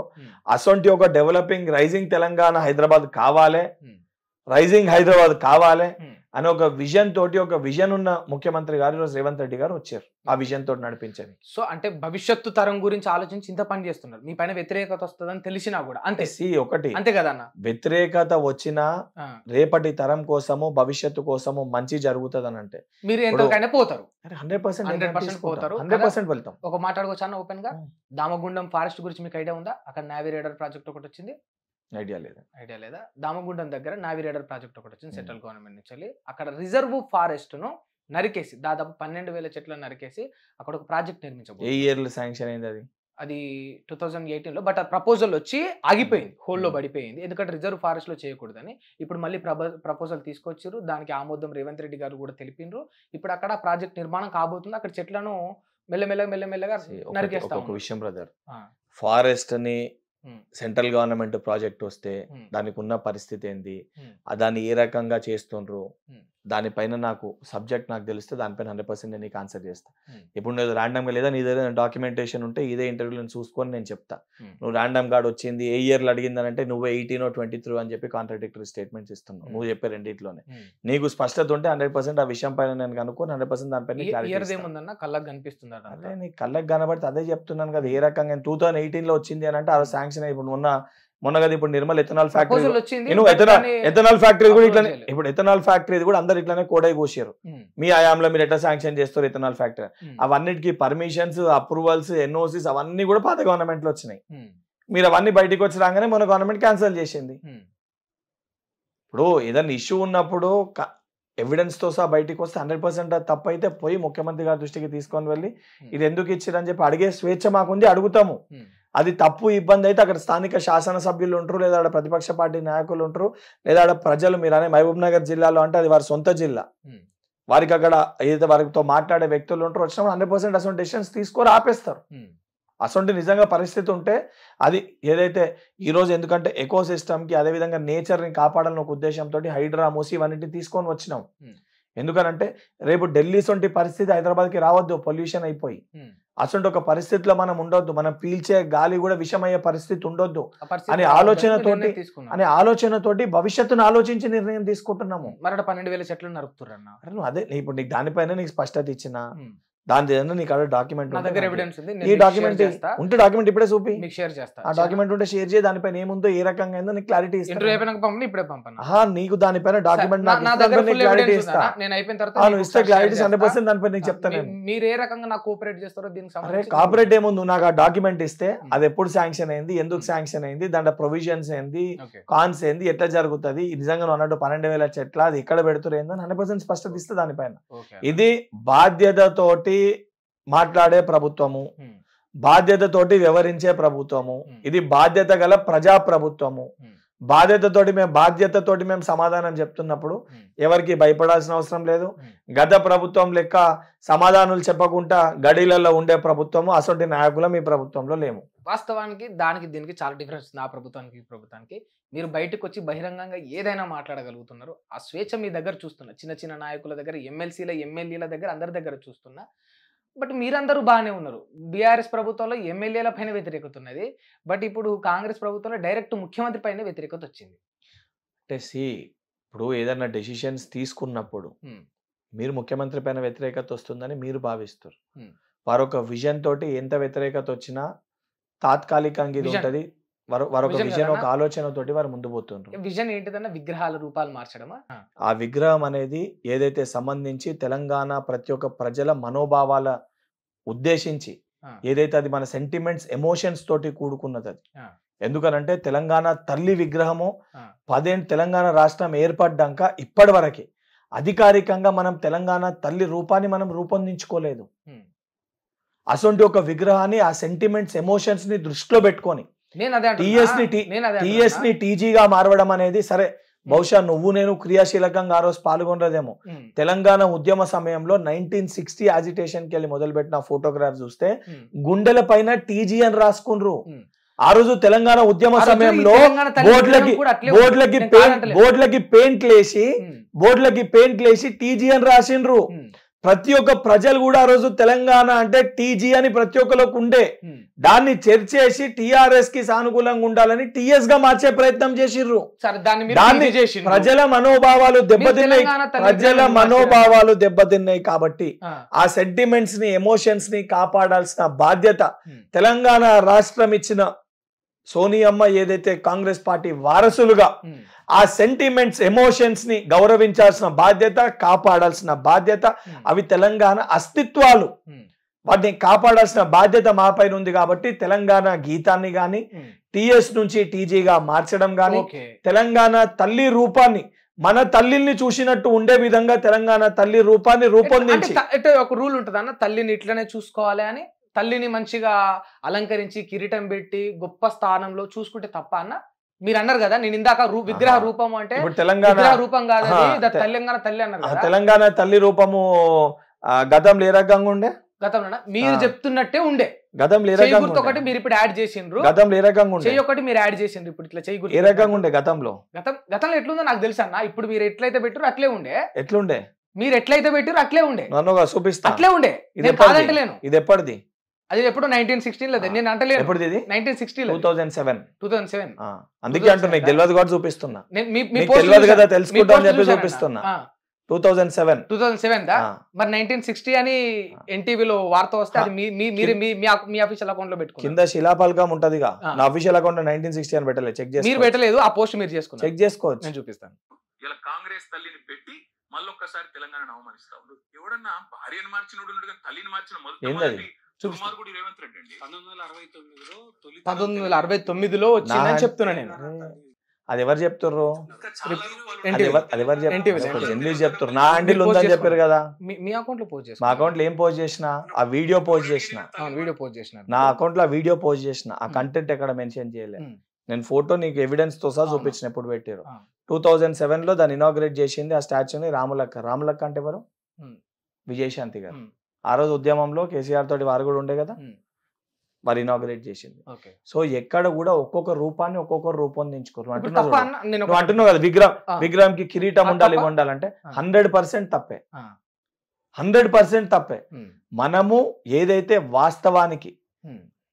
అసొంటి ఒక డెవలపింగ్ రైజింగ్ తెలంగాణ హైదరాబాద్ కావాలి, రైజింగ్ హైదరాబాద్ కావాలి అని ఒక విజన్ తోటి, ఒక విజన్ ఉన్న ముఖ్యమంత్రి గారు ఈరోజు రేవంత్ రెడ్డి గారు వచ్చారు ఆ విజన్ తోటి నడిపించేది. సో అంటే భవిష్యత్తు తరం గురించి ఆలోచించి ఇంత పని చేస్తున్నారు. మీ పైన వ్యతిరేకత వస్తుందని తెలిసినా కూడా అంతే ఒకటి అంతే కదా అన్న. వ్యతిరేకత వచ్చినా రేపటి తరం కోసము భవిష్యత్తు కోసము మంచి జరుగుతుంది అని అంటే మీరు ఎంతకైనా పోతారు. 100% పోతారు, 100% వెళ్తాం. ఒక మాట్లాడుకోవచ్చు అన్న ఓపెన్ గా, దామగుండం ఫారెస్ట్ గురించి మీకు ఐడియా ఉందా? అక్కడ నావీ రేడర్ ప్రాజెక్ట్ ఒకటి వచ్చింది, ఐడియా లేదా? దామగుండం దగ్గర నావీ రేడర్ ప్రాజెక్ట్ ఒకటి వచ్చింది సెంట్రల్ గవర్నమెంట్ నుంచి. అక్కడ రిజర్వ్ ఫారెస్ట్ ను నరికేసి దాదాపు 12,000 చెట్లను నరికేసి అక్కడ ఒక ప్రాజెక్ట్ నిర్మించబోతుంది. ఏ ఇయర్ లో శాంక్షన్ అయింది అది? అది 2018లో. బట్ ఆ ప్రపోజల్ వచ్చి ఆగిపోయింది, హోల్లో పడిపోయింది. ఎందుకంటే రిజర్వ్ ఫారెస్ట్ లో చేయకూడదని. ఇప్పుడు మళ్ళీ ప్రపోజల్ తీసుకొచ్చారు, దానికి ఆమోదం రేవంత్ రెడ్డి గారు కూడా తెలిపిండ్రు. ఇప్పుడు అక్కడ ప్రాజెక్ట్ నిర్మాణం కాబోతుంది. అక్కడ చెట్లను మెల్లమెల్లగా నరికేస్తా. ఒక విషయం బ్రదర్, ఫారెస్ట్ ని సెంట్రల్ గవర్నమెంట్ ప్రాజెక్ట్ వస్తే దానికి ఉన్న పరిస్థితి ఏంది, దాన్ని ఏ రకంగా చేస్తుండ్రు, దానిపైన నాకు సబ్జెక్ట్ నాకు తెలిస్తే దానిపైన 100% నేను నీకు ఆన్సర్ చేస్తా. ఇప్పుడు నువ్వు ర్యాండమ్ గా లేదా నీ దగ్గర డాక్యుమెంటేషన్ ఉంటే ఇదే ఇంటర్వ్యూలో చూసుకొని నేను చెప్తా. నువ్వు ర్యాండమ్ గార్డ్ వచ్చింది ఏ ఇయర్లో అడిగిందనంటే నువ్వు 18 or 23 అని చెప్పి కాంట్రాడిక్టరీ స్టేట్మెంట్స్ ఇస్తున్నావు. నువ్వు చెప్పే రెండింటిలోనే నీకు స్పష్టత ఉంటే 100% ఆ విషయం పైన నేను కనుక్కొని 100% దానిపైన కళ్ళకు కనిపిస్తుంది. అదే నీ కళ్ళకు కనబడితే అదే చెప్తున్నాను కదా. ఏ రకంగా 2018లో వచ్చింది అని అంటే ఆ శాంక్షన్ ఇప్పుడు మొన్న కదా ఇప్పుడు Nirmal ethanol factory, ethanol factory కూడా ఇట్లానే, ఇప్పుడు ఎథనాల్ ఫ్యాక్టరీ కూడా అందరు ఇట్లానే కోడై కోసారు. మీ ఆయాంలో మీరు ఎట్లా శాంక్షన్ చేస్తారు ఎథనాల్ ఫ్యాక్టరీ, అవన్నిటికీ పర్మిషన్స్, అప్రూవల్స్, ఎన్ఓసిస్ అవన్నీ కూడా పాత గవర్నమెంట్ లో వచ్చినాయి. మీరు అవన్నీ బయటకు వచ్చి రాగానే మన గవర్నమెంట్ క్యాన్సిల్ చేసింది. ఇప్పుడు ఏదైనా ఇష్యూ ఉన్నప్పుడు ఎవిడెన్స్ తో సహా బయటకు వస్తే 100% తప్పు అయితే పోయి ముఖ్యమంత్రి గారి దృష్టికి తీసుకొని వెళ్ళి ఇది ఎందుకు ఇచ్చారని చెప్పి అడిగే స్వేచ్ఛ మాకుంది, అడుగుతాము. అది తప్పు ఇబ్బంది అయితే అక్కడ స్థానిక శాసనసభ్యులు ఉంటారు, లేదా అక్కడ ప్రతిపక్ష పార్టీ నాయకులు ఉంటారు, లేదా అక్కడ ప్రజలు, మీరు అనే మహబూబ్ నగర్ జిల్లాలో అంటే అది వారి సొంత జిల్లా, వారికి అక్కడ ఏదైతే వారితో మాట్లాడే వ్యక్తులు ఉంటారో వచ్చినప్పుడు 100% అసలు డెసిషన్స్ తీసుకొని ఆపేస్తారు. అసలు నిజంగా పరిస్థితి ఉంటే అది ఏదైతే ఈరోజు, ఎందుకంటే ఎకో సిస్టమ్కి అదేవిధంగా నేచర్ని కాపాడాలని ఒక ఉద్దేశంతో హైడ్రా, మూసి ఇవన్నింటినీ తీసుకొని వచ్చినాం. ఎందుకనంటే రేపు ఢిల్లీ సొంటి పరిస్థితి హైదరాబాద్కి రావద్దు, పొల్యూషన్ అయిపోయి. అసలు ఒక పరిస్థితిలో మనం ఉండొద్దు, మనం పీల్చే గాలి కూడా విషమయ్యే పరిస్థితి ఉండొద్దు అనే ఆలోచనతోటి భవిష్యత్తును ఆలోచించి నిర్ణయం తీసుకుంటున్నాము. మరి 12,000 చెట్లు నరుకుతున్నారు. అదే ఇప్పుడు నీకు దానిపైన నీకు స్పష్టత ఇచ్చిన, దాని ఏదైనా నీకు అక్కడ డాక్యుమెంట్ నా దగ్గర ఎవిడెన్స్ ఉంది, ఈ డాక్యుమెంట్ ఉంటే డాక్యుమెంట్ ఇప్పుడే చూపి, మీకు షేర్ చేస్తా. ఆ డాక్యుమెంట్ ఉంటే షేర్ చేయి, దానిపైన ఏముందో ఏ రకంగా అయిందో నీకు క్లారిటీ ఇంటర్వ్యూ ఇస్తా. అయిపోయినాక పంపండి, ఇప్పుడే పంపను. నీకు దానిపైన డాక్యుమెంట్ నా దగ్గర ఫుల్ క్లారిటీ ఎవిడెన్స్ ఇస్తా. ఉంది. నేను అయిపోయిన తర్వాత నువ్వు ఇస్తే క్లారిటీ 100% దానిపైన నీకు చెప్తాను. మీరు ఏ రకంగా నాకు కోఆపరేట్ చేస్తారో దీనికి అరే సంబంధించి కాపరేట్ ఏముంది, నాకు ఆ డాక్యుమెంట్ ఇస్తే అది ఎప్పుడు శాంక్షన్ అయింది, ఎందుకు శాంక్షన్ అయింది, దాంట్లో ప్రొవిజన్స్ ఏంది, ఓకే. కాన్స్ ఏంది, ఎట్లా జరుగుతుంది, నిజంగా నువ్వు అన్నట్టు 12,000 చెట్ల అది ఎక్కడ పెడుతురు ఏందని 100% స్పష్టత ఇస్తే దానిపైన. ఓకే. ఇది బాధ్యతతోటి మాట్లాడే ప్రభుత్వము, బాధ్యతతోటి వ్యవహరించే ప్రభుత్వము, ఇది బాధ్యత గల ప్రజా ప్రభుత్వము. బాధ్యతతోటి మేము సమాధానం చెప్తున్నప్పుడు ఎవరికి భయపడాల్సిన అవసరం లేదు. గత ప్రభుత్వం లెక్క సమాధానాలు చెప్పకుండా గడిలలో ఉండే ప్రభుత్వము అసొంటి నాయకుల మీ ప్రభుత్వంలో లేము. వాస్తవానికి దానికి దీనికి చాలా డిఫరెన్స్ ఉంది. ఆ ప్రభుత్వానికి ఈ ప్రభుత్వానికి మీరు బయటకు వచ్చి బహిరంగంగా ఏదైనా మాట్లాడగలుగుతున్నారు. ఆ స్వేచ్ఛ మీ దగ్గర చూస్తున్నా, చిన్న చిన్న నాయకుల దగ్గర, ఎమ్మెల్యేల దగ్గర, అందరి దగ్గర చూస్తున్నా. బట్ మీరందరూ బాగానే ఉన్నారు. బీఆర్ఎస్ ప్రభుత్వంలో ఎమ్మెల్యేల పైన వ్యతిరేకత ఉన్నది, బట్ ఇప్పుడు కాంగ్రెస్ ప్రభుత్వంలో డైరెక్ట్ ముఖ్యమంత్రి పైన వ్యతిరేకత వచ్చింది. అంటే ఇప్పుడు ఏదైనా డెసిషన్స్ తీసుకున్నప్పుడు మీరు ముఖ్యమంత్రి పైన వ్యతిరేకత వస్తుందని మీరు భావిస్తారు. వారొక విజన్ తోటి ఎంత వ్యతిరేకత వచ్చినా తాత్కాలికంగా ఇది ఉంటది, వారొక విజన్ ఒక ఆలోచనతోటి వారు ముందు పోతుంటారు. విజన్ ఏంటిదన్నా విగ్రహాల రూపాలు మార్చడమా? ఆ విగ్రహం అనేది ఏదైతే సంబంధించి తెలంగాణ ప్రతి ఒక్క ప్రజల మనోభావాల ఉద్దేశించి ఏదైతే అది మన సెంటిమెంట్స్ ఎమోషన్స్ తోటి కూడుకున్నది అది. ఎందుకనంటే తెలంగాణ తల్లి విగ్రహము 10 ఏళ్ళు తెలంగాణ రాష్ట్రం ఏర్పడ్డాక ఇప్పటి వరకే అధికారికంగా మనం తెలంగాణ తల్లి రూపాన్ని మనం రూపొందించుకోలేదు. అసొంటి ఒక విగ్రహాన్ని ఆ సెంటిమెంట్స్ ఎమోషన్స్ ని దృష్టిలో పెట్టుకొని టీఎస్ ని టీజీగా మారవడం అనేది సరే, బహుశా నువ్వు నేను క్రియాశీలకంగా ఆ రోజు పాల్గొనలేదేమో. తెలంగాణ ఉద్యమ సమయంలో 1960 యాజిటేషన్ కి వెళ్ళి మొదలుపెట్టిన ఫోటోగ్రాఫ్ చూస్తే గుండెల పైన టీజీ అని రాసుకుండ్రు. ఆ రోజు తెలంగాణ ఉద్యమ సమయంలో బోర్డులకి పెయింట్లు వేసి టీజీ అని రాసిండ్రు. ప్రతి ఒక్క ప్రజలు కూడా ఆ రోజు తెలంగాణ అంటే టీజీ అని ప్రతి ఒక్కరికి ఉండే, దాన్ని చర్చేసి టిఆర్ఎస్ కి సానుకూలంగా ఉండాలని టిఎస్ గా మార్చే ప్రయత్నం చేసిర్రు. దాన్ని ప్రజల మనోభావాలు దెబ్బతిన్నాయి కాబట్టి ఆ సెంటిమెంట్స్ ని ఎమోషన్స్ ని కాపాడాల్సిన బాధ్యత తెలంగాణ రాష్ట్రం ఇచ్చిన సోనియమ్మ ఏదైతే కాంగ్రెస్ పార్టీ వారసులుగా ఆ సెంటిమెంట్స్ ఎమోషన్స్ ని గౌరవించాల్సిన బాధ్యత, కాపాడాల్సిన బాధ్యత, అవి తెలంగాణ అస్తిత్వాలు, వాటిని కాపాడాల్సిన బాధ్యత మా పైన ఉంది. కాబట్టి తెలంగాణ గీతాన్ని గాని టిఎస్ నుంచి టీజీగా మార్చడం గాని, తెలంగాణ తల్లి రూపాన్ని మన తల్లిని చూసినట్టు ఉండే విధంగా తెలంగాణ తల్లి రూపాన్ని రూపొందించి ఒక రూల్ ఉంటుంది అన్న, తల్లిని ఇట్లనే చూసుకోవాలి అని, తల్లిని మంచిగా అలంకరించి కిరీటం పెట్టి గొప్ప స్థానంలో చూసుకుంటే తప్ప అన్న? మీరు అన్నారు కదా, నేను ఇందాక విగ్రహ రూపం అంటే తెలంగాణ రూపం కాదు, తెలంగాణ తల్లి అన్నారు. తెలంగాణ తల్లి రూపము గతంలో ఏ రకంగా ఉండే? గతంలో మీరు చెప్తున్నట్టే ఉండే. గతంలో ఒకటి మీరు ఇప్పుడు యాడ్ చేసిండ్రు, గతంలో ఏ రకంగా ఉండే? చెయ్యి ఒకటి మీరు యాడ్ చేసిండ్రు, ఇప్పుడు ఇట్లా చెయ్యి ఏ రకంగా ఉండే గతంలో? గతంలో ఎట్లుందో నాకు తెలుసు అన్న. ఇప్పుడు మీరు ఎట్లయితే పెట్టారో అట్లే ఉండే. ఎట్లుండే? మీరు ఎట్లయితే పెట్టారో అట్లే ఉండే. నన్ను చూపిస్తా. అట్లే ఉండే, నేను కాదంటలేను. ఇది ఎప్పటిది? అది ఎప్పుడు 1916 లేదు, నేను అంటలేను. ఎప్పుడు ఇది? 1960 2007. అందుకే అంటున్నా, నీకు తెలియదు కూడా చూపిస్తున్నా. తెలియదు కదా, తెలుసుకుంటా అని చెప్పి చూపిస్తున్నా. 2007 మరి 1960 అని ఎన్టీవీలో వార్త వస్తే అది మీ అఫీషియల్ అకౌంట్ లో పెట్టుకో. కింద శిలాఫలకం ఉంటదిగా, నా అఫీషియల్ అకౌంట్ 1960 అని పెట్టలేదు. చెక్ చేసి మీరు పెట్టలేదు, ఆ పోస్ట్ మీరు చేసుకున్నారు. చెక్ చేసుకోవచ్చు, నేను చూపిస్తాను. ఇలా కాంగ్రెస్ తల్లిని పెట్టి మళ్ళొక్కసారి తెలంగాణ అవమానిస్తా ఉండు. ఎవడన్నా భార్యను మార్చినోడు తల్లిని మార్చిన మొదటి 1969లో వచ్చిందని చెప్తున్నా నేను. అది ఎవరు చెప్తుర్రు? చెప్తారు నా హ్యాండిల్ ఉందని చెప్పారు కదా. మీ అకౌంట్ లో పోస్ట్ చేసిన, మా అకౌంట్ లో ఏం పోస్ట్ చేసిన? ఆ వీడియో పోస్ట్ చేసిన, నా అకౌంట్ లో వీడియో పోస్ట్ చేసిన. ఆ కంటెంట్ ఎక్కడ మెన్షన్ చేయలేదు. నేను ఫోటో నీకు ఎవిడెన్స్ తో సహా చూపించిన ఎప్పుడు పెట్టారు. 2007 లో దాన్ని ఇనాగ్రేట్ చేసింది ఆ స్టాచ్యూని రాములక్క అంటే ఎవరు? విజయశాంతి గారు. ఆ రోజు ఉద్యమంలో కేసీఆర్ తోటి వారు కూడా ఉండే కదా, వారు ఇనాగ్రేట్ చేసింది. సో ఎక్కడ కూడా ఒక్కొక్క రూపాన్ని ఒక్కొక్కరు రూపొందించుకోరు. అంటున్నావు కదా, విగ్రహం కి కిరీటం ఉండాలంటే 100% తప్పే, 100% తప్పే. మనము ఏదైతే వాస్తవానికి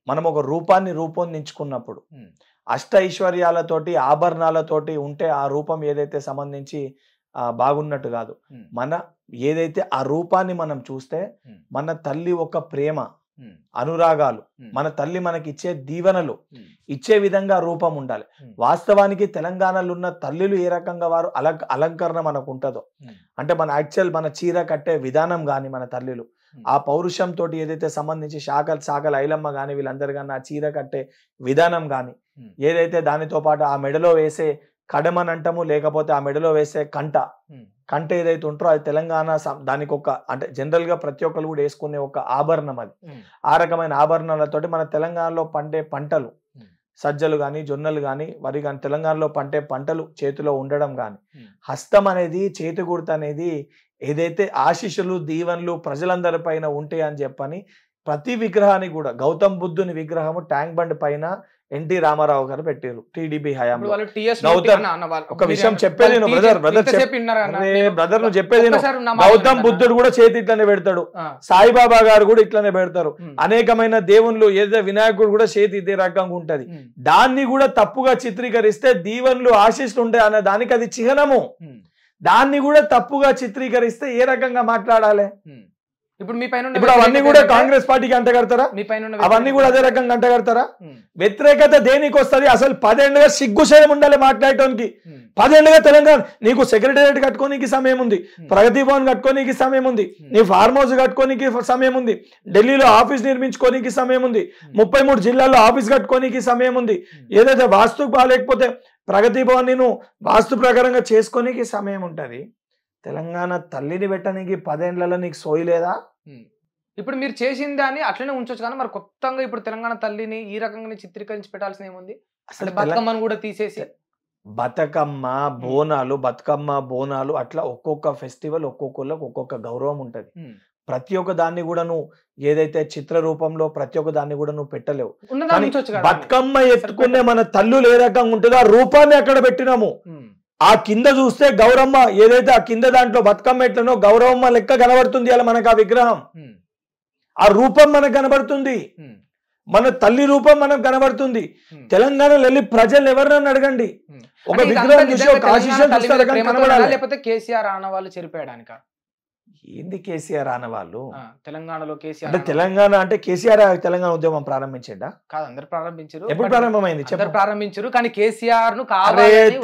మనం ఒక రూపాన్ని రూపొందించుకున్నప్పుడు అష్ట ఐశ్వర్యాలతోటి ఆభరణాలతోటి ఉంటే ఆ రూపం ఏదైతే సంబంధించి బాగున్నట్టు కాదు. మన ఏదైతే ఆ రూపాన్ని మనం చూస్తే మన తల్లి ఒక ప్రేమ అనురాగాలు, మన తల్లి మనకి ఇచ్చే దీవెనలు ఇచ్చే విధంగా రూపం ఉండాలి. వాస్తవానికి తెలంగాణలో ఉన్న తల్లిలు ఏ రకంగా వారు అలంకరణ మనకు ఉంటుందో, అంటే మన యాక్చువల్ మన చీర కట్టే విధానం కానీ మన తల్లిలు ఆ పౌరుషంతో ఏదైతే సంబంధించి శాఖల ఐలమ్మ కానీ వీళ్ళందరూ కానీ ఆ చీర కట్టే విధానం కానీ ఏదైతే దానితో పాటు ఆ మెడలో వేసే కడమని అంటాము, లేకపోతే ఆ మెడలో వేసే కంట ఏదైతే ఉంటారో అది తెలంగాణ దానికి ఒక అంటే జనరల్ గా ప్రతి ఒక్కరు కూడా వేసుకునే ఒక ఆభరణం అది. ఆ రకమైన ఆభరణాలతోటి మన తెలంగాణలో పండే పంటలు సజ్జలు కానీ జొన్నలు కానీ వరి కానీ తెలంగాణలో పండే పంటలు చేతిలో ఉండడం కానీ హస్తం అనేది చేతి గుర్తు అనేది ఏదైతే ఆశీస్సులు దీవెనలు ప్రజలందరి పైన ఉంటాయి అని చెప్పని ప్రతి విగ్రహానికి కూడా గౌతమ్ బుద్ధుని విగ్రహము ట్యాంక్ బండ్ పైన ఎన్టీ రామారావు గారు పెట్టారు టీడీపీ హయాంలో. ఒక విషయం చెప్పేది బ్రదర్ నువ్వు చెప్పేది గౌతమ్ బుద్ధుడు కూడా చేతి ఇట్లనే పెడతాడు, సాయిబాబా గారు కూడా ఇట్లనే పెడతారు, అనేకమైన దేవుళ్ళు ఏదైతే వినాయకుడు కూడా చేతి ఇదే రకంగా ఉంటది. దాన్ని కూడా తప్పుగా చిత్రీకరిస్తే దీవెనలు ఆశీస్సులు ఉంటాయి అనే దానికి అది చిహ్నము. దాన్ని కూడా తప్పుగా చిత్రీకరిస్తే ఏ రకంగా మాట్లాడాలి? ఇప్పుడు మీ పైన ఇప్పుడు అవన్నీ కూడా కాంగ్రెస్ పార్టీకి అంటగడతారా? మీ పైన అవన్నీ కూడా అదే రకంగా అంటగడతారా? వ్యతిరేకత దేనికి వస్తుంది? అసలు 10 ఏళ్ళుగా సిగ్గుశయం ఉండాలి మాట్లాడటానికి. 10 ఏళ్ళుగా తెలంగాణ నీకు సెక్రటేరియట్ కట్టుకోనికి సమయం ఉంది, ప్రగతి భవన్ కట్టుకోనికి సమయం ఉంది, నీ ఫార్మ్ హౌస్ కట్టుకోనికి సమయం ఉంది, ఢిల్లీలో ఆఫీస్ నిర్మించుకోనికి సమయం ఉంది, 33 జిల్లాల్లో ఆఫీస్ కట్టుకోనికి సమయం ఉంది, ఏదైతే వాస్తు బాగాలేకపోతే ప్రగతి భవన్ నేను వాస్తు ప్రకారంగా చేసుకోనికి సమయం ఉంటుంది. తెలంగాణ తల్లిని పెట్టడానికి 10 ఏళ్లలో నీకు సోయి లేదా? ఇప్పుడు మీరు చేసిన దాన్ని అట్లనే ఉంచొచ్చు కానీ మరి కొత్తగా ఇప్పుడు తెలంగాణ తల్లిని ఈ రకంగా చిత్రీకరించి పెట్టాల్సిన ఏముంది? అసలు బతుకమ్మను కూడా తీసేసి బతుకమ్మ బోనాలు అట్లా ఒక్కొక్క ఫెస్టివల్ ఒక్కొక్కళ్ళకి ఒక్కొక్క గౌరవం ఉంటది. ప్రతి ఒక్క దాన్ని కూడా నువ్వు ఏదైతే చిత్ర రూపంలో ప్రతి ఒక్క దాన్ని కూడా నువ్వు పెట్టలేవు. బతుకమ్మ ఎత్తుకునే మన తల్లులు ఏ రకంగా ఉంటుందో ఆ రూపాన్ని అక్కడ పెట్టినాము. ఆ కింద చూస్తే గౌరమ్మ ఏదైతే ఆ కింద దాంట్లో బతుకమ్మ ఎట్లనో గౌరవమ్మ లెక్క కనబడుతుంది. అలా మనకు ఆ విగ్రహం ఆ రూపం మనకు కనబడుతుంది, మన తల్లి రూపం మనకు కనబడుతుంది. తెలంగాణలో వెళ్ళి ప్రజలు ఎవరినన్నా అడగండి, ఒక విగ్రహం చూసి ఒక ఆశీస్సులు కనబడాలి. లేకపోతే కేసీఆర్ ఆనవాళ్ళు చెరిపేయడానిక? ఏంది కేసీఆర్ ఆనవాళ్ళు? తెలంగాణలో కేసీఆర్ అంటే తెలంగాణ అంటే కేసీఆర్ తెలంగాణ ఉద్యమం ప్రారంభించడా? కాదు, అందరు ప్రారంభించారు. ఎప్పుడు ప్రారంభమైంది? ప్రారంభించారు కానీ కేసీఆర్ ను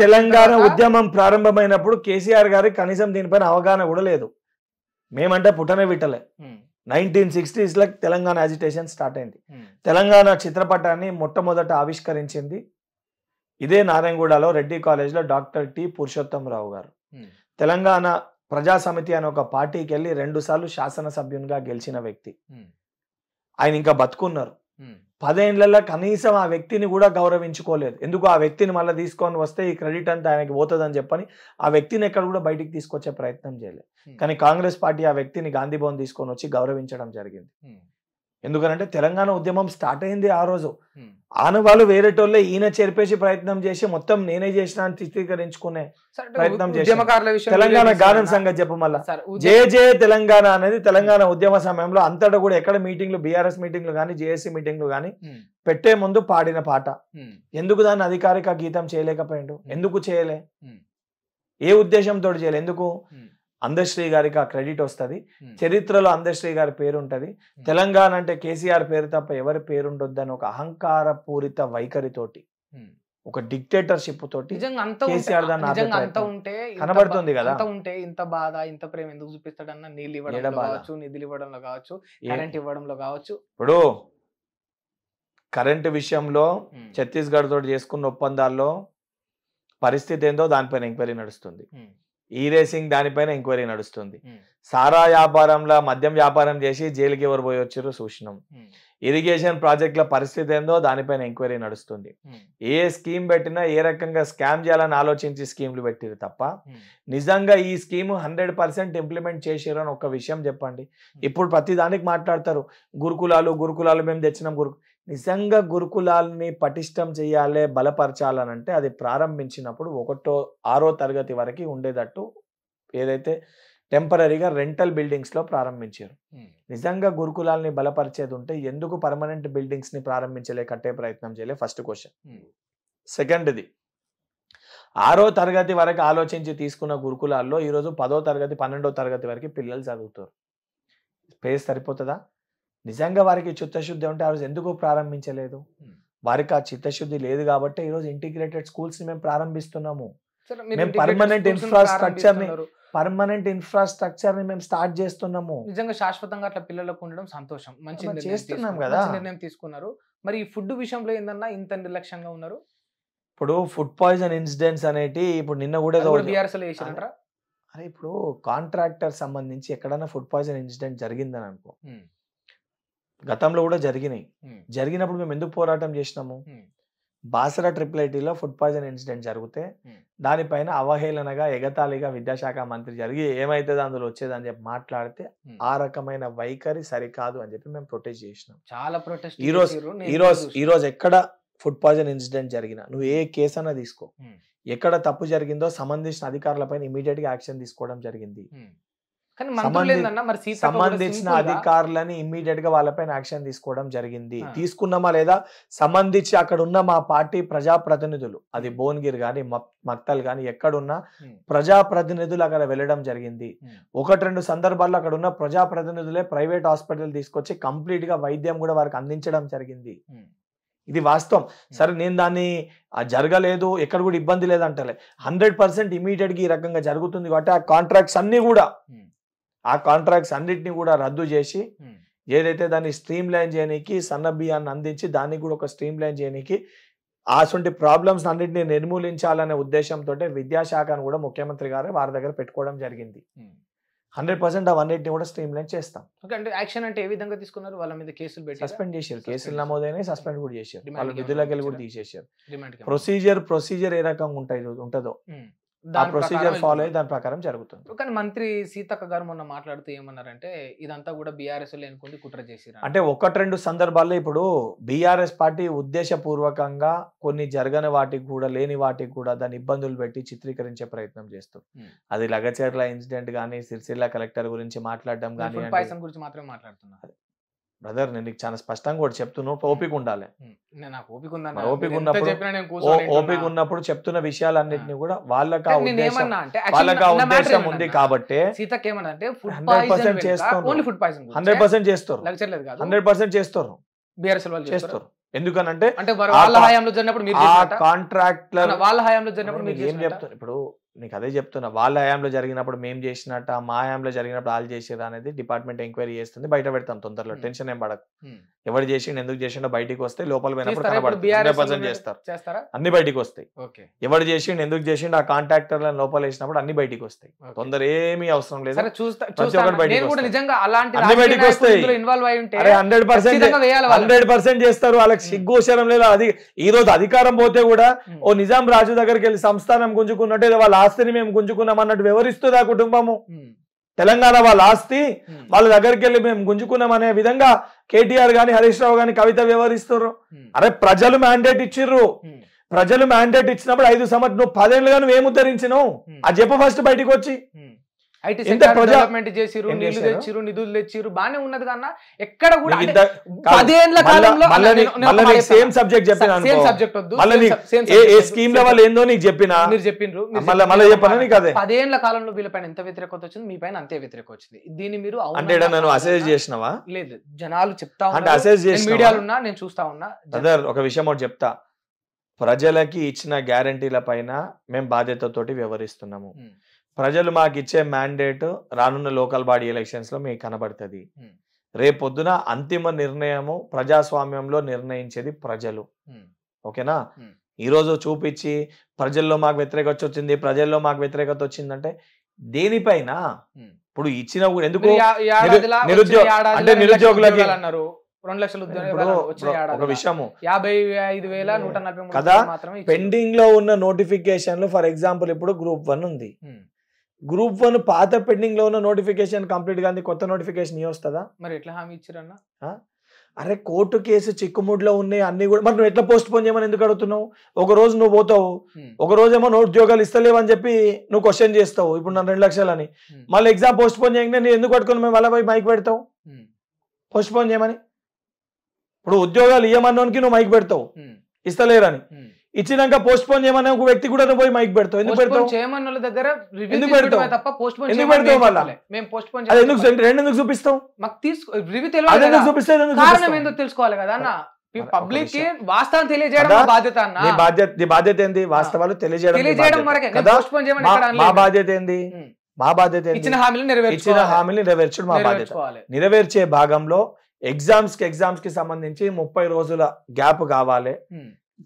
తెలంగాణ ఉద్యమం ప్రారంభమైనప్పుడు కేసీఆర్ గారికి కనీసం దీనిపైన అవగాహన కూడా లేదు. మేమంటే పుట్టనే విట్టలే. 1960s తెలంగాణ అజిటేషన్ స్టార్ట్ అయింది. తెలంగాణ చిత్రపటాన్ని మొట్టమొదట ఆవిష్కరించింది ఇదే నారాయణగూడలో రెడ్డి కాలేజ్లో డాక్టర్ టి పురుషోత్తమరావు గారు. తెలంగాణ ప్రజా సమితి అనే ఒక పార్టీకి వెళ్ళి 2 సార్లు శాసనసభ్యునిగా గెలిచిన వ్యక్తి. ఆయన ఇంకా బతుకున్నారు. 10 ఏళ్లలో కనీసం ఆ వ్యక్తిని కూడా గౌరవించుకోలేదు. ఎందుకు? ఆ వ్యక్తిని మళ్ళీ తీసుకొని వస్తే ఈ క్రెడిట్ అంతా ఆయనకి పోతుందని చెప్పని ఆ వ్యక్తిని ఎక్కడ కూడా బయటికి తీసుకొచ్చే ప్రయత్నం చేయలేదు. కానీ కాంగ్రెస్ పార్టీ ఆ వ్యక్తిని గాంధీ భవన్ తీసుకొని వచ్చి గౌరవించడం జరిగింది. ఎందుకనంటే తెలంగాణ ఉద్యమం స్టార్ట్ అయింది ఆ రోజు. ఆనవాళ్ళు వేరేటోళ్ళే ఈయన చెరిపేసి ప్రయత్నం చేసి మొత్తం నేనే చేసిన అని చిత్రీకరించుకునే ప్రయత్నం చేసి తెలంగాణ గానం సంగతి చెప్పు మళ్ళా. జయ జయ తెలంగాణ అనేది తెలంగాణ ఉద్యమ సమయంలో అంతటా కూడా ఎక్కడ మీటింగ్లు బీఆర్ఎస్ మీటింగ్లు కానీ జేఏసీ మీటింగ్లు కానీ పెట్టే ముందు పాడిన పాట. ఎందుకు దాన్ని అధికారిక గీతం చేయలేకపోయిండు? ఎందుకు చేయలే? ఏ ఉద్దేశంతో చేయలే? ఎందుకు? అందశ్రీ గారికి ఆ క్రెడిట్ వస్తుంది. చరిత్రలో అందశ్రీ గారి పేరు ఉంటుంది. తెలంగాణ అంటే కేసీఆర్ పేరు తప్ప ఎవరి పేరు ఉండొద్దని ఒక అహంకార పూరిత వైఖరితోటి, ఒక డిక్టేటర్షిప్ తోటి కేసీఆర్ కనబడుతుంది కదా. ఉంటే ఇంత బాధ ఇంత ప్రేమ ఎందుకు చూపిస్తాడన్న? నీళ్ళు ఇవ్వడం కావచ్చు, నిధులు ఇవ్వడంలో కావచ్చు, కరెంట్ ఇవ్వడంలో కావచ్చు. ఇప్పుడు కరెంట్ విషయంలో ఛత్తీస్గఢ్ తోటి చేసుకున్న ఒప్పందాల్లో పరిస్థితి ఏందో దానిపైన ఎంక్వైరీ నడుస్తుంది. ఈ రేసింగ్ దానిపైన ఎంక్వైరీ నడుస్తుంది. సారా వ్యాపారంలో మద్యం వ్యాపారం చేసి జైలుకి ఎవరు పోయి వచ్చారో చూసినాం. ఇరిగేషన్ ప్రాజెక్టుల పరిస్థితి ఏందో దానిపైన ఎంక్వైరీ నడుస్తుంది. ఏ స్కీమ్ పెట్టినా ఏ రకంగా స్కామ్ చేయాలని ఆలోచించి స్కీమ్లు పెట్టిరు తప్ప నిజంగా ఈ స్కీమ్ 100% ఇంప్లిమెంట్ చేసారు అని ఒక విషయం చెప్పండి. ఇప్పుడు ప్రతి దానికి మాట్లాడతారు గురుకులాలు మేము తెచ్చినాం. నిజంగా గురుకులాల్ని పటిష్టం చేయాలి, బలపరచాలనంటే అది ప్రారంభించినప్పుడు 1వ-6వ తరగతి వరకు ఉండేటట్టు ఏదైతే టెంపరీగా రెంటల్ బిల్డింగ్స్ లో ప్రారంభించారు. నిజంగా గురుకులాల్ని బలపరిచేది ఉంటే ఎందుకు పర్మనెంట్ బిల్డింగ్స్ ని ప్రారంభించలే, కట్టే ప్రయత్నం చేయలే? First question. సెకండ్ది, 6వ తరగతి వరకు ఆలోచించి తీసుకున్న గురుకులాల్లో ఈరోజు 10వ తరగతి 12వ తరగతి వరకు పిల్లలు చదువుతారు. స్పేస్ సరిపోతుందా? నిజంగా వారికి చిత్తశుద్ధి ఉంటే ఆ రోజు ఎందుకు ప్రారంభించలేదు? వారికి ఆ చిత్తశుద్ధి లేదు కాబట్టి ఈరోజు ఇంటిగ్రేటెడ్ స్కూల్స్ ని మేము ప్రారంభిస్తున్నాము. మేము పర్మనెంట్ ఇన్ఫ్రాస్ట్రక్చర్ ని మేము స్టార్ట్ చేస్తున్నాము. నిజంగా శాశ్వతంగా అట్లా పిల్లలకు ఉండడం సంతోషం. మంచి చేస్తున్నాం కదా, నిర్ణయం తీసుకున్నారు. మరి ఈ ఫుడ్ విషయంలో ఏందన్నా ఇంత నిర్లక్ష్యంగా ఉన్నారు? ఇప్పుడు ఫుడ్ పాయిజన్ ఇన్సిడెంట్స్ అనేటి ఇప్పుడు నిన్న కూడా అరే ఇప్పుడు కాంట్రాక్టర్ సంబంధించి ఎక్కడైనా ఫుడ్ పాయిజన్ ఇన్సిడెంట్ జరిగిందని అనుకో, గతంలో కూడా జరిగినాయి. జరిగినప్పుడు మేము ఎందుకు పోరాటం చేసినాము? Basara triple food poison incident జరిగితే దానిపైన అవహేళనగా ఎగతాళిగా విద్యాశాఖ మంత్రి జరిగి ఏమైతుంది అందులో వచ్చేదని చెప్పి మాట్లాడితే ఆ రకమైన వైఖరి సరికాదు అని చెప్పి మేము ప్రొటెస్ట్ చేసినాం. చాలా ప్రొటెస్ట్. ఈ రోజు ఎక్కడ ఫుడ్ పాయిజన్ ఇన్సిడెంట్ జరిగినా నువ్వు ఏ కేసు అన్నా తీసుకో, ఎక్కడ తప్పు జరిగిందో సంబంధించిన అధికారులపైన ఇమీడియట్ గా యాక్షన్ తీసుకోవడం జరిగింది. సంబంధించిన అధికారులని ఇమ్మీడియట్ గా వాళ్ళపైన యాక్షన్ తీసుకోవడం జరిగింది. తీసుకున్నామా లేదా సంబంధించి అక్కడ ఉన్న మా పార్టీ ప్రజాప్రతినిధులు, అది భువనగిరి గాని మక్తల్ గాని ఎక్కడున్నా ప్రజాప్రతినిధులు అక్కడ వెళ్ళడం జరిగింది. 1-2 సందర్భాల్లో అక్కడ ఉన్న ప్రజాప్రతినిధులే ప్రైవేట్ హాస్పిటల్ తీసుకొచ్చి కంప్లీట్ గా వైద్యం కూడా వారికి అందించడం జరిగింది. ఇది వాస్తవం. సరే నేను దాన్ని జరగలేదు ఎక్కడ కూడా ఇబ్బంది లేదంటలే, 100% ఇమీడియట్ గా ఈ రకంగా జరుగుతుంది కాబట్టి ఆ కాంట్రాక్ట్స్ అన్నిటిని కూడా రద్దు చేసి ఏదైతే దాన్ని స్ట్రీమ్ లైన్ చేయడానికి సన్నబియ్యాన్ని అందించి దాన్ని కూడా ఒక స్ట్రీమ్ లైన్ చేయడానికి అటువంటి ప్రాబ్లమ్స్ అన్నింటినీ నిర్మూలించాలనే ఉద్దేశంతో విద్యాశాఖను కూడా ముఖ్యమంత్రి గారు వారి దగ్గర పెట్టుకోవడం జరిగింది. 100% అవన్నిటిని కూడా స్ట్రీమ్ లైన్ చేస్తాం. అంటే యాక్షన్ అంటే ఏ విధంగా తీసుకున్నారు? వాళ్ళ మీద కేసులు పెట్టి సస్పెండ్ చేశారు, కేసులు నమోదైనా సస్పెండ్ కూడా చేశారు, వాళ్ళ విధులకు వెళ్ళి కూడా తీసేశారు. ప్రొసీజర్ ఏ రకంగా ఉంటుందో ఆ ప్రొసీజర్ ఫాలో అయ్యి దాని ప్రకారం జరుగుతుంది. కానీ మంత్రి సీతక్క గారు మొన్న మాట్లాడుతూ ఏమన్నారంటే ఇదంతా కూడా బీఆర్ఎస్ అనుకుంటే కుట్ర చేసిరు అంటే 1-2 సందర్భాల్లో ఇప్పుడు బీఆర్ఎస్ పార్టీ ఉద్దేశపూర్వకంగా కొన్ని జరగని వాటికి కూడా లేని వాటికి కూడా దాన్ని ఇబ్బందులు పెట్టి చిత్రీకరించే ప్రయత్నం చేస్తారు. అది లగచర్ల ఇన్సిడెంట్ గానీ సిరిసిల్ల కలెక్టర్ గురించి మాట్లాడడం కానీ గురించి మాత్రమే మాట్లాడుతున్నారు. బ్రదర్ నేను నీకు చాలా స్పష్టంగా కూడా చెప్తున్నావు, ఓపిక ఉండాలి. ఓపిక ఉన్నప్పుడు చెప్తున్న విషయాలన్నింటినీ కూడా వాళ్ళకి ఆ ఉద్దేశం ఉంది కాబట్టి 100% చేస్తారు. ఎందుకనంటే కాంట్రాక్టర్ ఏం చెప్తారు ఇప్పుడు నీకు అదే చెప్తున్నా, వాళ్ళ హయాంలో జరిగినప్పుడు మేము చేసినట్ట మా హయాంలో జరిగినప్పుడు వాళ్ళు చేసేది అనేది డిపార్ట్మెంట్ ఎంక్వైరీ చేస్తుంది, బయట పెడతాం తొందరలో. టెన్షన్ ఏం పడకు. ఎవరు చేసిండు ఎందుకు చేసిండో బయటికి వస్తే లోపల పోయినప్పుడు కనబడుతుంది. 100% చేస్తారు, అన్ని బయటికి వస్తాయి. ఎవరు చేసిండు ఎందుకు చేసిండు ఆ కాంట్రాక్టర్లను లోపల వేసినప్పుడు అన్ని బయటికి వస్తాయి. తొందర ఏమీ అవసరం లేదు, ప్రతి ఒక్కటి బయటికి వస్తాయి. 100% చేస్తారు. వాళ్ళకి సిగ్గుశరం లేదు. అది ఈ రోజు అధికారం పోతే కూడా ఓ నిజాం రాజు దగ్గరికి వెళ్ళి సంస్థానం గుంజుకున్నట్టు వాళ్ళ ఆస్తిని మేము గుంజుకున్నాం అన్నట్టు వివరిస్తుంది ఆ కుటుంబము. తెలంగాణ వాళ్ళ ఆస్తి వాళ్ళ దగ్గరికి వెళ్ళి మేము గుంజుకున్నాం అనే విధంగా కేటీఆర్ గాని హరీష్ రావు గాని కవిత వ్యవహరిస్తారు. అరే ప్రజలు మ్యాండేట్ ఇచ్చిర్రు, ప్రజలు మ్యాండేట్ ఇచ్చినప్పుడు 5 సంవత్సరాలు నువ్వు 10 ఏళ్ళుగా నువ్వు ఏం ఉద్ధరించినావు అది చెప్పు ఫస్ట్ బయటకు వచ్చి. ఐటీ డెవలప్మెంట్ చేసిరు, నీళ్లు తెచ్చిరు, నిధులు తెచ్చిరు, బానే ఉన్నది కన్నా ఎక్కడ కూడా 10 ఏళ్ల కాలంలో సేమ్ సబ్జెక్ట్ చెప్పినా ఏ స్కీమ్ లో వాళ్ళు ఏందో నీకు చెప్పినా మీరు చెప్పిండ్రు, మళ్ళీ చెప్పాను నీకు. అదే 10 ఏళ్ల కాలంలో వీళ్ళపైన ఎంత వ్యతిరేకత వచ్చింది, మీ పైన అంతే వ్యతిరేకత వచ్చింది. దీన్ని మీరు అంటే నన్ను అసెస్ చేసినావా? లేదు, జనాలు చెప్తా అంటే అసెస్ చేసి మీడియాలో ఉన్నా నేను చూస్తా ఉన్నా. ఒక విషయం ఒకటి చెప్తా, ప్రజలకి ఇచ్చిన గ్యారంటీల పైన మేము బాధ్యతతోటి వ్యవహరిస్తున్నాము. ప్రజలు మాకు ఇచ్చే మ్యాండేట్ రానున్న లోకల్ బాడీ ఎలక్షన్స్ లో మీకు కనబడుతుంది. రేపొద్దున అంతిమ నిర్ణయము ప్రజాస్వామ్యంలో నిర్ణయించేది ప్రజలు. ఓకేనా? ఈరోజు చూపించి ప్రజల్లో మాకు వ్యతిరేకత వచ్చింది, ప్రజల్లో మాకు వ్యతిరేకత వచ్చిందంటే దేనిపైన? ఇప్పుడు ఇచ్చిన ఎందుకు నిరుద్యోగులకి 2 లక్షల ఒక విషయము 55,140 కదా పెండింగ్ లో ఉన్న నోటిఫికేషన్లు. ఫర్ ఎగ్జాంపుల్ ఇప్పుడు గ్రూప్ 1 ఉంది, గ్రూప్ 1 పాత పెండింగ్ లో ఉన్న నోటిఫికేషన్ కంప్లీట్ గా కొత్త నోటిఫికేషన్ వస్తుందా? మరి ఎట్లా హామీ ఇచ్చారన్నా? అరే కోర్టు కేసు చిక్కుముడిలో ఉన్నాయి అన్ని కూడా, మరి నువ్వు ఎట్లా పోస్ట్ పోన్ చేయమని ఎందుకు అడుగుతున్నావు? ఒక రోజు నువ్వు పోతావు, ఒక రోజు ఏమో ఉద్యోగాలు ఇస్తలేవు అని చెప్పి నువ్వు క్వశ్చన్ చేస్తావు. ఇప్పుడు నన్ను 2 లక్షలు అని మళ్ళీ ఎగ్జామ్ పోస్ట్ పోన్ చేయగానే నేను ఎందుకు పట్టుకుని మేము మళ్ళీ పోయి మైక్ పెడతావు పోస్ట్ పోన్ చేయమని? ఇప్పుడు ఉద్యోగాలు ఇవ్వమన్నోనికి నువ్వు మైక్ పెడతావు ఇస్తలేరని, ఇచ్చినాక పోస్ట్ పోన్ చేయమని ఒక వ్యక్తి కూడా నువ్వు పోయి మైక్ పెడతావు. ఎందుకు పెడతావు? చేయమన్న వాళ్ళ దగ్గర ఎందుకు పెడతావు? తప్ప పోస్ట్ పోన్ ఎందుకు పెడతావు? వాళ్ళ మేము పోస్ట్ పోన్ అది ఎందుకు రెండు ఎందుకు చూపిస్తావు? మాకు రివ్యూ అది ఎందుకు చూపిస్తావు? కారణం ఎందుకు తెలుసుకోవాలి కదా అన్న. పబ్లిక్ కి వాస్తవం తెలియజేయడం బాధ్యత అన్న. నీ బాధ్యత ఏంది? వాస్తవాలు తెలియజేయడం వరకే. మా బాధ్యత ఏంది? మా బాధ్యత ఇచ్చిన హామీలు నెరవేర్చడం మా బాధ్యత. నెరవేర్చే భాగంలో ఎగ్జామ్స్ కి సంబంధించి 30 రోజుల గ్యాప్ కావాలి.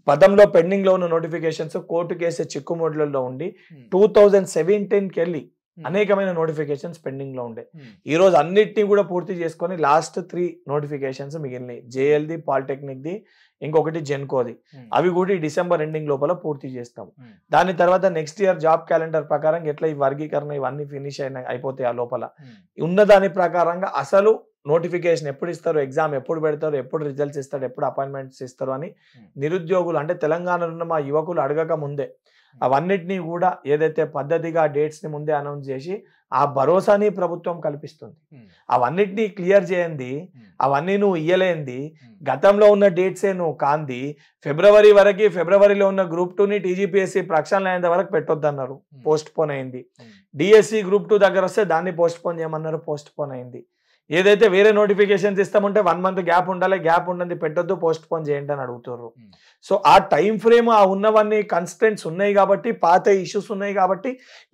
పదంలో పెండింగ్ లో ఉన్న నోటిఫికేషన్స్ కోర్టు కేసు చిక్కుముడ్లలో ఉండి 2017కి వెళ్ళి అనేకమైన నోటిఫికేషన్స్ పెండింగ్ లో ఉండే. ఈ రోజు అన్నిటినీ కూడా పూర్తి చేసుకొని లాస్ట్ 3 నోటిఫికేషన్స్ మిగిలినాయి. జేఎల్ది, పాలిటెక్నిక్ ది, ఇంకొకటి జెన్కోది. అవి కూడా ఈ డిసెంబర్ ఎండింగ్ లోపల పూర్తి చేస్తాం. దాని తర్వాత నెక్స్ట్ ఇయర్ జాబ్ క్యాలెండర్ ప్రకారం ఎట్లా ఈ వర్గీకరణ ఇవన్నీ ఫినిష్ అయిపోతాయి. ఆ లోపల ఉన్న దాని ప్రకారంగా అసలు నోటిఫికేషన్ ఎప్పుడు ఇస్తారు, ఎగ్జామ్ ఎప్పుడు పెడతారు, ఎప్పుడు రిజల్ట్స్ ఇస్తారు, ఎప్పుడు అపాయింట్మెంట్స్ ఇస్తారు అని నిరుద్యోగులు అంటే తెలంగాణలో ఉన్న మా యువకులు అడగక ముందే అవన్నిటినీ కూడా ఏదైతే పద్ధతిగా డేట్స్ ని ముందే అనౌన్స్ చేసి ఆ భరోసాని ప్రభుత్వం కల్పిస్తుంది. అవన్నిటినీ క్లియర్ చేయండి, అవన్నీ నువ్వు ఇయ్యలేంది. గతంలో ఉన్న డేట్సే నువ్వు కాంది. ఫిబ్రవరిలో ఉన్న గ్రూప్ 2ని టీజీపీఎస్సీ ప్రక్షాళన అయ్యేంత వరకు పెట్టొద్దన్నారు, పోస్ట్ పోన్ అయింది. డిఎస్సి గ్రూప్ 2 దగ్గర వస్తే దాన్ని పోస్ట్ పోన్ చేయమన్నారు, పోస్ట్ పోన్ అయింది. ఏదైతే వేరే నోటిఫికేషన్స్ ఇస్తామంటే 1 month గ్యాప్ ఉండాలి, గ్యాప్ ఉండదు పెట్టొద్దు, పోస్ట్ పోన్ చేయండి అని అడుగుతారు. సో ఆ టైం ఫ్రేమ్ ఆ ఉన్నవన్నీ కన్స్టెంట్స్ ఉన్నాయి కాబట్టి, పాత ఇష్యూస్ ఉన్నాయి కాబట్టి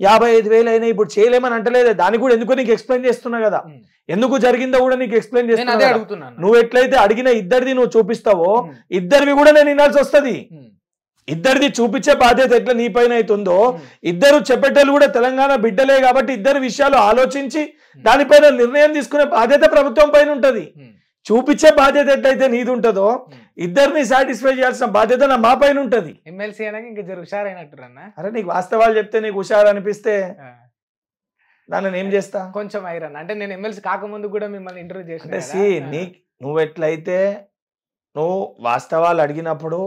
55,000 అయినాయి. ఇప్పుడు చేయలేమని అంటలేదే, దానికి కూడా ఎందుకు నీకు ఎక్స్ప్లెయిన్ చేస్తున్నా కదా, ఎందుకు జరిగిందో కూడా నీకు ఎక్స్ప్లెయిన్ చేస్తున్నా. నువ్వు ఎట్లయితే అడిగిన ఇద్దరిది నువ్వు చూపిస్తావో ఇద్దరివి కూడా నేను వినాల్సి వస్తుంది. ఇద్దరిది చూపించే బాధ్యత ఎట్లా నీ పైన అవుతుందో, ఇద్దరు చెప్పేటోళ్ళు కూడా తెలంగాణ బిడ్డలే కాబట్టి ఇద్దరు విషయాలు ఆలోచించి దానిపైన నిర్ణయం తీసుకునే బాధ్యత ప్రభుత్వం పైన ఉంటది. చూపించే బాధ్యత ఎట్లయితే నీది ఉంటుందో ఇద్దరిని సాటిస్ఫై చేయాల్సిన బాధ్యత మా పైన ఉంటది. ఎమ్మెల్సీ అనగా ఇంకా హుషారైనట్టున్నా. అరే నీకు వాస్తవాలు చెప్తే నీకు హుషారు అనిపిస్తే దాన్ని ఏం చేస్తా? కొంచెం ఐరన్ అంటే నేను ఎమ్మెల్సీ కాకముందు కూడా మిమ్మల్ని ఇంటర్వ్యూ చేసిన. నువ్వు ఎట్లయితే నువ్వు వాస్తవాలు అడిగినప్పుడు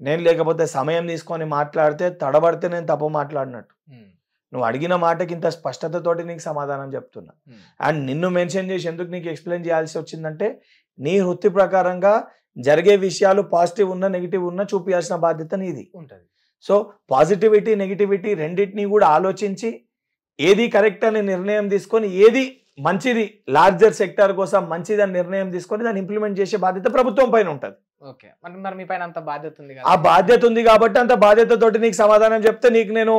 నేను లేకపోతే సమయం తీసుకొని మాట్లాడితే తడబడితే నేను తప్పు మాట్లాడినట్టు, నువ్వు అడిగిన మాటకి ఇంత స్పష్టతతోటి నీకు సమాధానం చెప్తున్నా. అండ్ నిన్ను మెన్షన్ చేసి ఎందుకు నీకు ఎక్స్ప్లెయిన్ చేయాల్సి వచ్చిందంటే నీ వృత్తి ప్రకారంగా జరిగే విషయాలు పాజిటివ్ ఉన్నా నెగిటివ్ ఉన్నా చూపించాల్సిన బాధ్యత నీది ఉంటుంది. సో పాజిటివిటీ నెగిటివిటీ రెండింటినీ కూడా ఆలోచించి ఏది కరెక్ట్ అనే నిర్ణయం తీసుకొని ఏది మంచిది లార్జర్ సెక్టర్ కోసం మంచిది అని నిర్ణయం తీసుకొని దాన్ని ఇంప్లిమెంట్ చేసే బాధ్యత ప్రభుత్వం పైన ఉంటుంది. ఓకే, మరి మీ పైన అంత బాధ్యత ఉంది. ఆ బాధ్యత ఉంది కాబట్టి అంత బాధ్యతతోటి నీకు సమాధానం చెప్తే నీకు నేను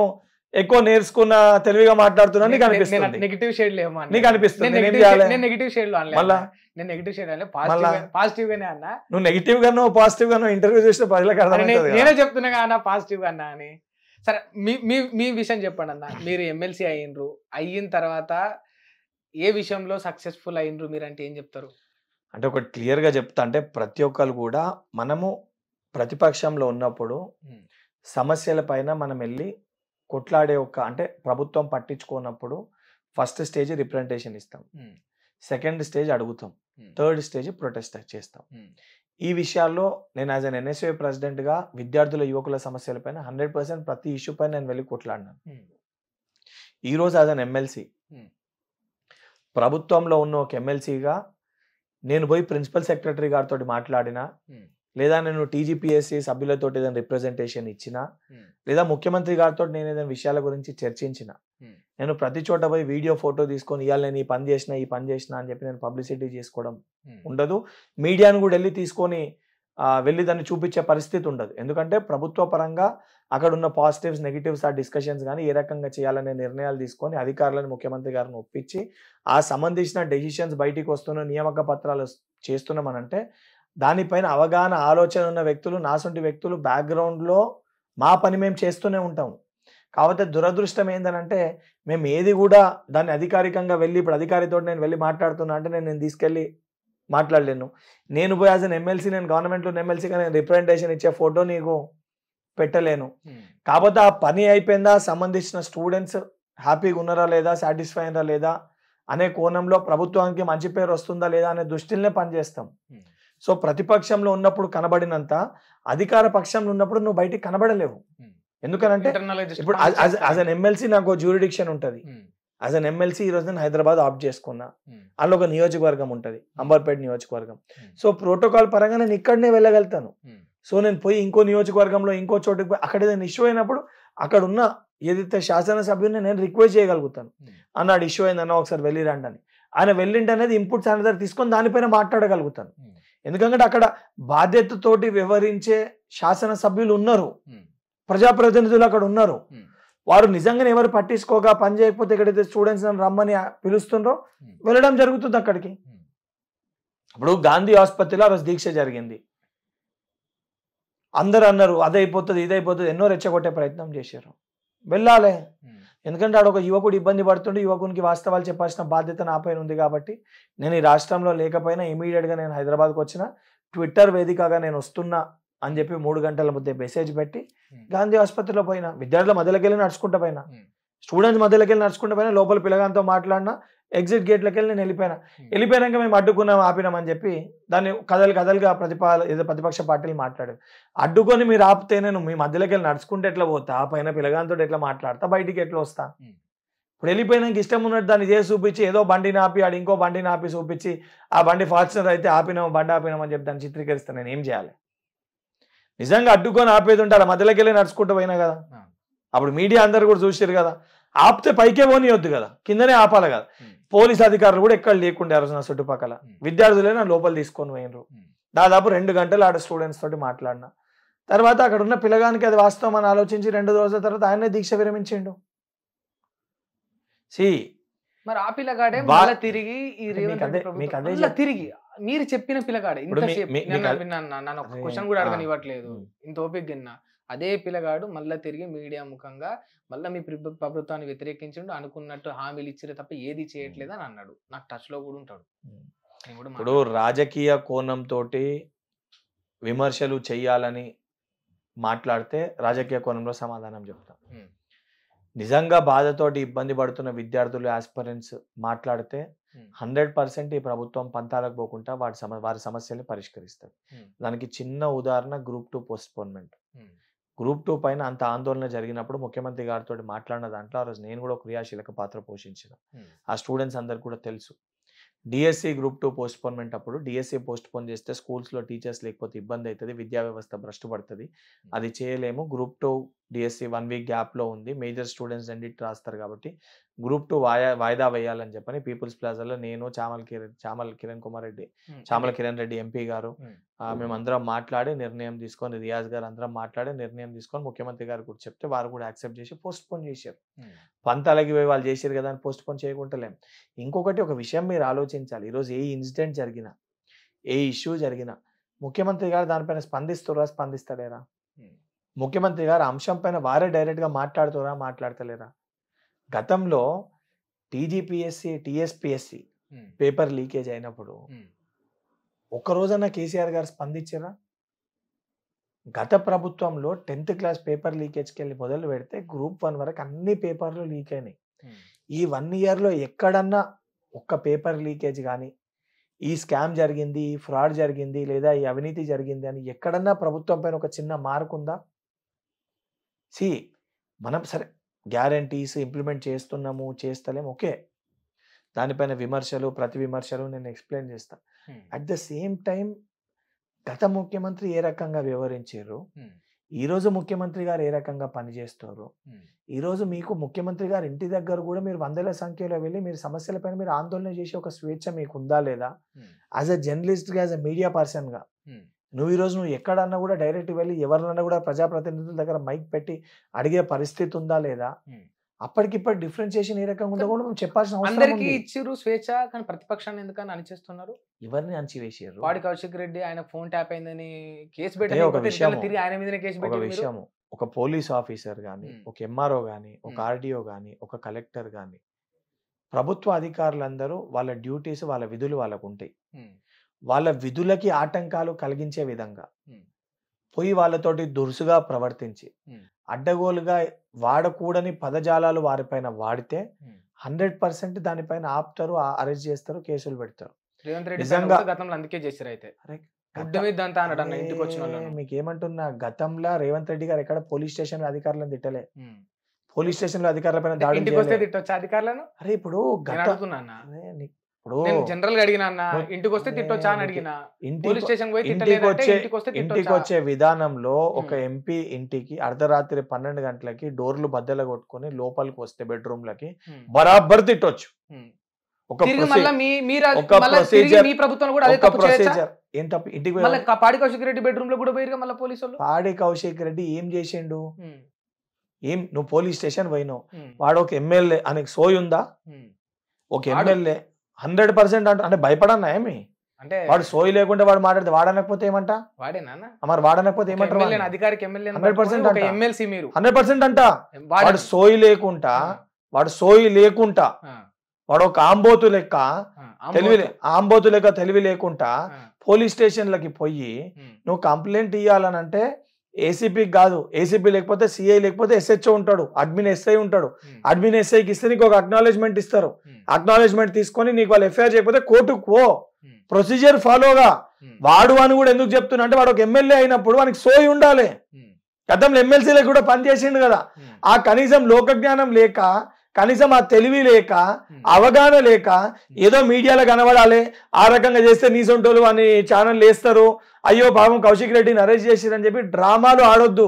ఎక్కువ నేర్చుకున్న తెలివిగా మాట్లాడుతున్నా నీకు అనిపిస్తుంది. నెగిటివ్ షేడ్ లేమో నీకు అనిపిస్తుంది. నేను నెగిటివ్ షేడ్ లో మళ్ళీ నేను నెగిటివ్ షేడ్ అనే పాజిటివ్ గానే అన్నా. నువ్వు నెగిటివ్ గానో పాజిటివ్ గానో ఇంటర్వ్యూ చేసిన ప్రజలకు అర్థమవుతుంది. నేనే చెప్తున్నా అన్న పాజిటివ్ గా అన్నా అని. సరే మీ విషయం చెప్పండి అన్న. మీరు ఎమ్మెల్సీ అయిన తర్వాత ఏ విషయంలో సక్సెస్ఫుల్ అయినరు మీరు అంటే ఏం చెప్తారు? అంటే ఒకటి క్లియర్గా చెప్తా, అంటే ప్రతి ఒక్కరు కూడా మనము ప్రతిపక్షంలో ఉన్నప్పుడు సమస్యల పైన మనం వెళ్ళి కొట్లాడే అంటే ప్రభుత్వం పట్టించుకున్నప్పుడు ఫస్ట్ స్టేజ్ రిప్రజెంటేషన్ ఇస్తాం, సెకండ్ స్టేజ్ అడుగుతాం, థర్డ్ స్టేజ్ ప్రొటెస్ట్ చేస్తాం. ఈ విషయాల్లో నేను యాజ్ అన్ ఎన్ఎస్ఏ ప్రెసిడెంట్గా విద్యార్థుల యువకుల సమస్యల పైన 100% ప్రతి ఇష్యూ పైన నేను వెళ్ళి కొట్లాడినాను. ఈరోజు యాజ్ అన్ ఎమ్మెల్సీ ప్రభుత్వంలో ఉన్న ఒక ఎమ్మెల్సీగా నేను పోయి ప్రిన్సిపల్ సెక్రటరీ గారితో మాట్లాడినా, లేదా నేను టీజీపీఎస్సీ సభ్యులతో ఏదైనా రిప్రజెంటేషన్ ఇచ్చినా, లేదా ముఖ్యమంత్రి గారితో నేను ఏదైనా విషయాల గురించి చర్చించిన, నేను ప్రతి చోట పోయి వీడియో ఫోటో తీసుకొని ఇవాళ నేను ఈ పని చేసిన అని చెప్పి నేను పబ్లిసిటీ చేసుకోవడం ఉండదు. మీడియాను కూడా వెళ్ళి దాన్ని చూపించే పరిస్థితి ఉండదు. ఎందుకంటే ప్రభుత్వ పరంగా అక్కడ ఉన్న పాజిటివ్స్ నెగిటివ్స్ ఆ డిస్కషన్స్ కానీ ఏ రకంగా చేయాలనే నిర్ణయాలు తీసుకొని అధికారులను ముఖ్యమంత్రి గారిని ఒప్పించి ఆ సంబంధించిన డెసిషన్స్ బయటికి వస్తున్న నియామక పత్రాలు చేస్తున్నామనంటే దానిపైన అవగాహన ఆలోచన ఉన్న వ్యక్తులు, నాసొంటి వ్యక్తులు బ్యాక్గ్రౌండ్లో మా పని మేము చేస్తూనే ఉంటాము. కాకపోతే దురదృష్టం ఏంటంటే మేము ఏది కూడా దాన్ని అధికారికంగా వెళ్ళి ఇప్పుడు అధికారితో నేను వెళ్ళి మాట్లాడుతున్నా అంటే నేను తీసుకెళ్ళి మాట్లాడలేను. నేను పోయి యాజ్ అన్ ఎమ్మెల్సీ, నేను గవర్నమెంట్లో ఎమ్మెల్సీగా నేను రిప్రజెంటేషన్ ఇచ్చే ఫోటో నీకు పెట్టలేను. కాకపోతే ఆ పని అయిపోయిందా, సంబంధించిన స్టూడెంట్స్ హ్యాపీగా ఉన్నారా లేదా, సాటిస్ఫై అయినరా లేదా అనే కోణంలో ప్రభుత్వానికి మంచి పేరు వస్తుందా లేదా అనే దృష్టిలోనే పనిచేస్తాం. సో ప్రతిపక్షంలో ఉన్నప్పుడు కనబడినంత అధికార పక్షంలో ఉన్నప్పుడు నువ్వు బయటికి కనబడలేవు. ఎందుకనంటే ఇప్పుడు యాజ్ అన్ ఎమ్మెల్సీ నాకు జ్యూరిడిక్షన్ ఉంటుంది. యాజ్ అన్ ఎమ్మెల్సీ ఈరోజు నేను హైదరాబాద్ ఆప్ట్ చేసుకున్నా, అందులో ఒక నియోజకవర్గం ఉంటుంది, అంబర్పేట నియోజకవర్గం. సో ప్రోటోకాల్ పరంగా నేను ఇక్కడనే వెళ్ళగలుగుతాను. సో నేను పోయి ఇంకో నియోజకవర్గంలో ఇంకో చోటుకి పోయి అక్కడ ఏదైనా ఇష్యూ అయినప్పుడు అక్కడ ఉన్న ఏదైతే శాసనసభ్యుని నేను రిక్వెస్ట్ చేయగలుగుతాను, అన్నాడు ఇష్యూ అయిందన్న ఒకసారి వెళ్ళి రండి అని. ఆయన వెళ్ళింటి అనేది ఇన్పుట్స్ ఆయన దగ్గర తీసుకొని దానిపైన మాట్లాడగలుగుతాను. ఎందుకంటే అక్కడ బాధ్యతతోటి వ్యవహరించే శాసనసభ్యులు ఉన్నారు, ప్రజాప్రతినిధులు అక్కడ ఉన్నారు. వారు నిజంగానే ఎవరు పట్టించుకోగా పని చేయకపోతే ఎక్కడైతే స్టూడెంట్స్ రమ్మని పిలుస్తుండ్రో వెళ్ళడం జరుగుతుంది అక్కడికి. ఇప్పుడు గాంధీ ఆసుపత్రిలో ఆ రోజు దీక్ష జరిగింది, అందరు అన్నారు అదైపోతుంది ఇదైపోతుంది, ఎన్నో రెచ్చగొట్టే ప్రయత్నం చేశారు. వెళ్ళాలి, ఎందుకంటే ఆడ ఒక యువకుడు ఇబ్బంది పడుతుండే, యువకునికి వాస్తవాలు చెప్పాల్సిన బాధ్యత నా పైన ఉంది. కాబట్టి నేను ఈ రాష్ట్రంలో లేకపోయినా ఇమీడియట్గా నేను హైదరాబాద్కి వచ్చిన, ట్విట్టర్ వేదికగా నేను వస్తున్నా అని చెప్పి 3 గంటల మధ్య మెసేజ్ పెట్టి గాంధీ ఆసుపత్రిలో పోయినా, విద్యార్థుల మధ్యలోకి వెళ్ళి నడుచుకుంటూ పోయినా, స్టూడెంట్స్ మధ్యలోకి వెళ్ళి నడుచుకుంటూ పోయినా, లోపల పిల్లగాంతో మాట్లాడినా, ఎగ్జిట్ గేట్లోకి వెళ్ళి నేను వెళ్ళిపోయాక మేము అడ్డుకున్నాం ఆపినామని చెప్పి దాన్ని కదలుగా ఏదో ప్రతిపక్ష పార్టీలు మాట్లాడారు. అడ్డుకొని మీరు ఆపితే నేను మీ మధ్యలోకి వెళ్ళి నడుచుకుంటే ఎట్లా పోతా, ఆ పైన పిల్లగాంతో ఎట్లా మాట్లాడతా, బయటికి ఎట్లా వస్తా? ఇప్పుడు వెళ్ళిపోయినాక ఇష్టం ఉన్నట్టు దాన్ని చేసి చూపించి ఏదో బండిని ఆపి ఆడు ఇంకో బండిని ఆపి చూపించి ఆ బండి ఫార్చునర్ అయితే బండి ఆపినామని చెప్పి దాన్ని చిత్రీకరిస్తాను. నేను ఏం చేయాలి? నిజంగా అడ్డుకొని ఆపేది ఉంటే అలా మధ్యలోకి వెళ్ళి నడుచుకుంటూ పోయినా కదా. అప్పుడు మీడియా అందరు కూడా చూసారు కదా, ఆపితే పైకే పోనీయొద్దు కదా, కిందనే ఆపాలి కదా. పోలీస్ అధికారులు కూడా ఎక్కడ లేకుండా ఆ రోజు నా చుట్టుపక్కల విద్యార్థులే నా లోపల తీసుకొని పోయినరు. దాదాపు 2 గంటలు ఆడ స్టూడెంట్స్ తోటి మాట్లాడినా. తర్వాత అక్కడ ఉన్న పిల్లగానికి అది వాస్తవం అని ఆలోచించి 2 రోజుల తర్వాత ఆయనే దీక్ష విరమించిండు. మరి ఆ పిల్లగాడే తిరిగి ఈ తిరిగి మీరు చెప్పిన పిల్లగాడే నన్ను ఒక క్వశ్చన్ కూడా అడగనివ్వట్లేదు, ఇంత ఓపిక గిన్నా. అదే పిల్లగాడు మళ్ళీ తిరిగి మీడియా ముఖంగా మళ్ళీ మీ ప్రభుత్వాన్ని వ్యతిరేకించండు, అనుకున్నట్టు హామీలు ఇచ్చిరే తప్ప ఏది చేయట్లేదు అని అన్నాడు. నాకు టచ్ లో కూడా ఉంటాడు. ఇప్పుడు రాజకీయ కోణంతో విమర్శలు చెయ్యాలని మాట్లాడితే రాజకీయ కోణంలో సమాధానం చెప్తాం. నిజంగా బాధతోటి ఇబ్బంది పడుతున్న విద్యార్థులు ఆస్పిరెంట్స్ మాట్లాడితే 100% ఈ ప్రభుత్వం పంతాలకు పోకుండా వారి సమస్యల్ని పరిష్కరిస్తారు. దానికి చిన్న ఉదాహరణ గ్రూప్ 2 పోస్ట్పోన్మెంట్. గ్రూప్ 2 పైన అంత ఆందోళన జరిగినప్పుడు ముఖ్యమంత్రి గారితో మాట్లాడిన దాంట్లో ఆ రోజు నేను కూడా క్రియాశీలక పాత్ర పోషించిన. ఆ స్టూడెంట్స్ అందరు కూడా తెలుసు. డిఎస్సి గ్రూప్ 2 పోస్ట్పోన్మెంట్ అప్పుడు డిఎస్సి పోస్ట్పోన్ చేస్తే స్కూల్స్లో టీచర్స్ లేకపోతే ఇబ్బంది అవుతుంది, విద్యా వ్యవస్థ భ్రష్టు పడుతుంది, అది చేయలేము. గ్రూప్ 2 డిఎస్సి 1 వీక్ గ్యాప్లో ఉంది, మేజర్ స్టూడెంట్స్ రెండింటి రాస్తారు కాబట్టి గ్రూప్ 2 వాయిదా వేయాలని చెప్పని పీపుల్స్ ప్లాజాలో నేను చామల కిరణ్ రెడ్డి ఎంపీ గారు మేమందరం మాట్లాడి నిర్ణయం తీసుకొని, రియాజ్ గారు అందరం మాట్లాడి నిర్ణయం తీసుకొని ముఖ్యమంత్రి గారు కూడా చెప్తే వారు కూడా యాక్సెప్ట్ చేసి పోస్ట్పోన్ చేశారు. పంతాలకి పోయి వాళ్ళు చేశారు కదా అని పోస్ట్పోన్ చేయకుంటలేం. ఇంకొకటి ఒక విషయం మీరు ఆలోచించాలి, ఈరోజు ఏ ఇన్సిడెంట్ జరిగినా ఏ ఇష్యూ జరిగినా ముఖ్యమంత్రి గారు దానిపైన స్పందిస్తాడేరా? ముఖ్యమంత్రి గారు అంశం పైన వారే డైరెక్ట్గా మాట్లాడతలేరా? గతంలో టీజీపీఎస్సి టీఎస్పీఎస్సి పేపర్ లీకేజ్ అయినప్పుడు ఒక్కరోజన్నా కేసీఆర్ గారు స్పందించారా? గత ప్రభుత్వంలో 10th క్లాస్ పేపర్ లీకేజ్కి వెళ్ళి మొదలు పెడితే గ్రూప్ 1 వరకు అన్ని పేపర్లు లీక్ అయినాయి. ఈ 1 ఇయర్లో ఎక్కడన్నా ఒక్క పేపర్ లీకేజ్ కానీ, ఈ స్కామ్ జరిగింది, ఈ ఫ్రాడ్ జరిగింది, లేదా ఈ అవినీతి జరిగింది అని ఎక్కడన్నా ప్రభుత్వం పైన ఒక చిన్న మార్క్ ఉందా? మనం సరే గ్యారంటీస్ ఇంప్లిమెంట్ చేస్తున్నాము, చేస్తలేము, ఓకే, దానిపైన విమర్శలు ప్రతి విమర్శలు నేను ఎక్స్ప్లెయిన్ చేస్తాను. అట్ ద సేమ్ టైం గత ముఖ్యమంత్రి ఏ రకంగా వ్యవహరించారు, ఈరోజు ముఖ్యమంత్రి గారు ఏ రకంగా పనిచేస్తారు, ఈరోజు మీకు ముఖ్యమంత్రి గారు ఇంటి దగ్గర కూడా మీరు 100ల సంఖ్యలో వెళ్ళి మీరు సమస్యలపైన మీరు ఆందోళన చేసే ఒక స్వేచ్ఛ మీకు ఉందా లేదా? యాజ్ అ జర్నలిస్ట్గా, యాజ్ అ మీడియా పర్సన్గా నువ్వు ఎక్కడన్నా కూడా డైరెక్ట్ వెళ్ళి ఎవరినన్నా కూడా ప్రజాప్రతినిధుల దగ్గర మైక్ పెట్టి అడిగే పరిస్థితి ఉందా లేదా? అప్పటికిప్పటి డిఫరెన్షియేషన్ ఏ రకంగా ఉందో కూడా మనం చెప్పాల్సిన అవసరం అందరికీ ఇచ్చిరు స్వేచ్ఛ, కానీ ప్రతిపక్షాన్ని ఎందుకని అణిచేస్తున్నారు? ఎవరిని అణచివేసారు? పాడి కౌశిక్ రెడ్డి ఆయన ఫోన్ ట్యాప్ అయిందని కేసు పెట్టి ఆయన మీదనే కేసు పెట్టి ఒక పోలీస్ ఆఫీసర్ కానీ, ఒక ఎంఆర్ఓ కానీ, ఒక ఆర్డీఓ కానీ, ఒక కలెక్టర్ కానీ, ప్రభుత్వ అధికారులందరూ వాళ్ళ డ్యూటీస్ వాళ్ళ విధులు వాళ్ళకు ఉంటాయి. వాళ్ళ విధులకి ఆటంకాలు కలిగించే విధంగా పోయి వాళ్ళతోటి దురుసుగా ప్రవర్తించి అడ్డగోలుగా వాడకూడని పదజాలాలు వారిపైన వాడితే 100% దానిపైన ఆపుతారు, అరెస్ట్ చేస్తారు, కేసులు పెడతారు. రేవంత్ రెడ్డి గతంలో అందుకే చేశారు. అయితే మీకు ఏమంటున్నా, గతంలో రేవంత్ రెడ్డి గారు ఎక్కడ పోలీస్ స్టేషన్ లో అధికారులను తిట్టలే, పోలీస్ స్టేషన్ లో అధికారుల పైన దాడి తిట్టొచ్చా అధికారులను? అరే ఇప్పుడు నేను జనరల్ గా అడిగినా అన్న, ఇంటికి వస్తే తిట్టొచ్చా అని అడిగినా, పోలీస్ స్టేషన్ పోయి తిట్టలేదంటే ఇంటికి వచ్చే విధానంలో ఒక ఎంపీ ఇంటికి అర్ధరాత్రి 12 గంటలకి డోర్లు బద్దలు కొట్టుకుని లోపలికి వస్తే బెడ్రూమ్ లకి బరాబర్ తిట్టొచ్చు. ఒక ప్రభుత్వం కూడా అదే తప్పు చేయొచ్చా? ఏం తప్పు? ఇంటికి పాడి కౌశిక్ రెడ్డి బెడ్రూమ్ లో కూడా పోయిరుగా మళ్ళీ పోలీసులు. పాడి కౌశిక్ రెడ్డి ఏం చేసిండు? ఏం నువ్వు పోలీస్ స్టేషన్ పోయినావు, వాడు ఒక ఎమ్మెల్యే అనేక సోయి ఉందా? ఒక ఎమ్మెల్యే 100% అంటే భయపడన్నా ఏమి? అంటే వాడు సోయి లేకుంటే వాడు మాట్లాడితే వాడనకపోతే ఏమంట? వాడేనా మరి వాడనకపోతే ఏమంటారు? అధికారికి ఎమ్మెల్యే 100% అంట. వాడు సోయి లేకుండా వాడు ఒక ఆంబోతు లెక్క తెలివి లేకుండా పోలీస్ స్టేషన్లకి పోయి నువ్వు కంప్లైంట్ ఇవ్వాలనంటే ఏసీపీకి కాదు, ఏసీపీ లేకపోతే సిఐ లేకపోతే ఎస్హెచ్ఓ ఉంటాడు, అడ్మిన్ ఎస్ఐ ఉంటాడు. అడ్మిన్ ఎస్ఐకి ఇస్తే నీకు ఒక అక్నాలెడ్జ్మెంట్ ఇస్తారు. అక్నాలెడ్జ్మెంట్ తీసుకొని నీకు వాళ్ళు ఎఫ్ఐఆర్ చేయకపోతే కోర్టుకు పో, ప్రొసీజర్ ఫాలోగా. వాడు అని కూడా ఎందుకు చెప్తున్నా అంటే వాడు ఒక ఎమ్మెల్యే అయినప్పుడు వానికి సోయి ఉండాలి. గతంలో ఎమ్మెల్సీలకు కూడా పనిచేసిండు కదా. ఆ కనీసం లోక జ్ఞానం లేక, కనీసం ఆ తెలివి లేక, అవగాహన లేక ఏదో మీడియాలో కనబడాలి, ఆ రకంగా చేస్తే నీసొంటోళ్ళు అని ఛానల్ వేస్తారు. అయ్యో పాపం కౌశిక్ రెడ్డిని అరెస్ట్ చేసిరని చెప్పి డ్రామాలు ఆడొద్దు.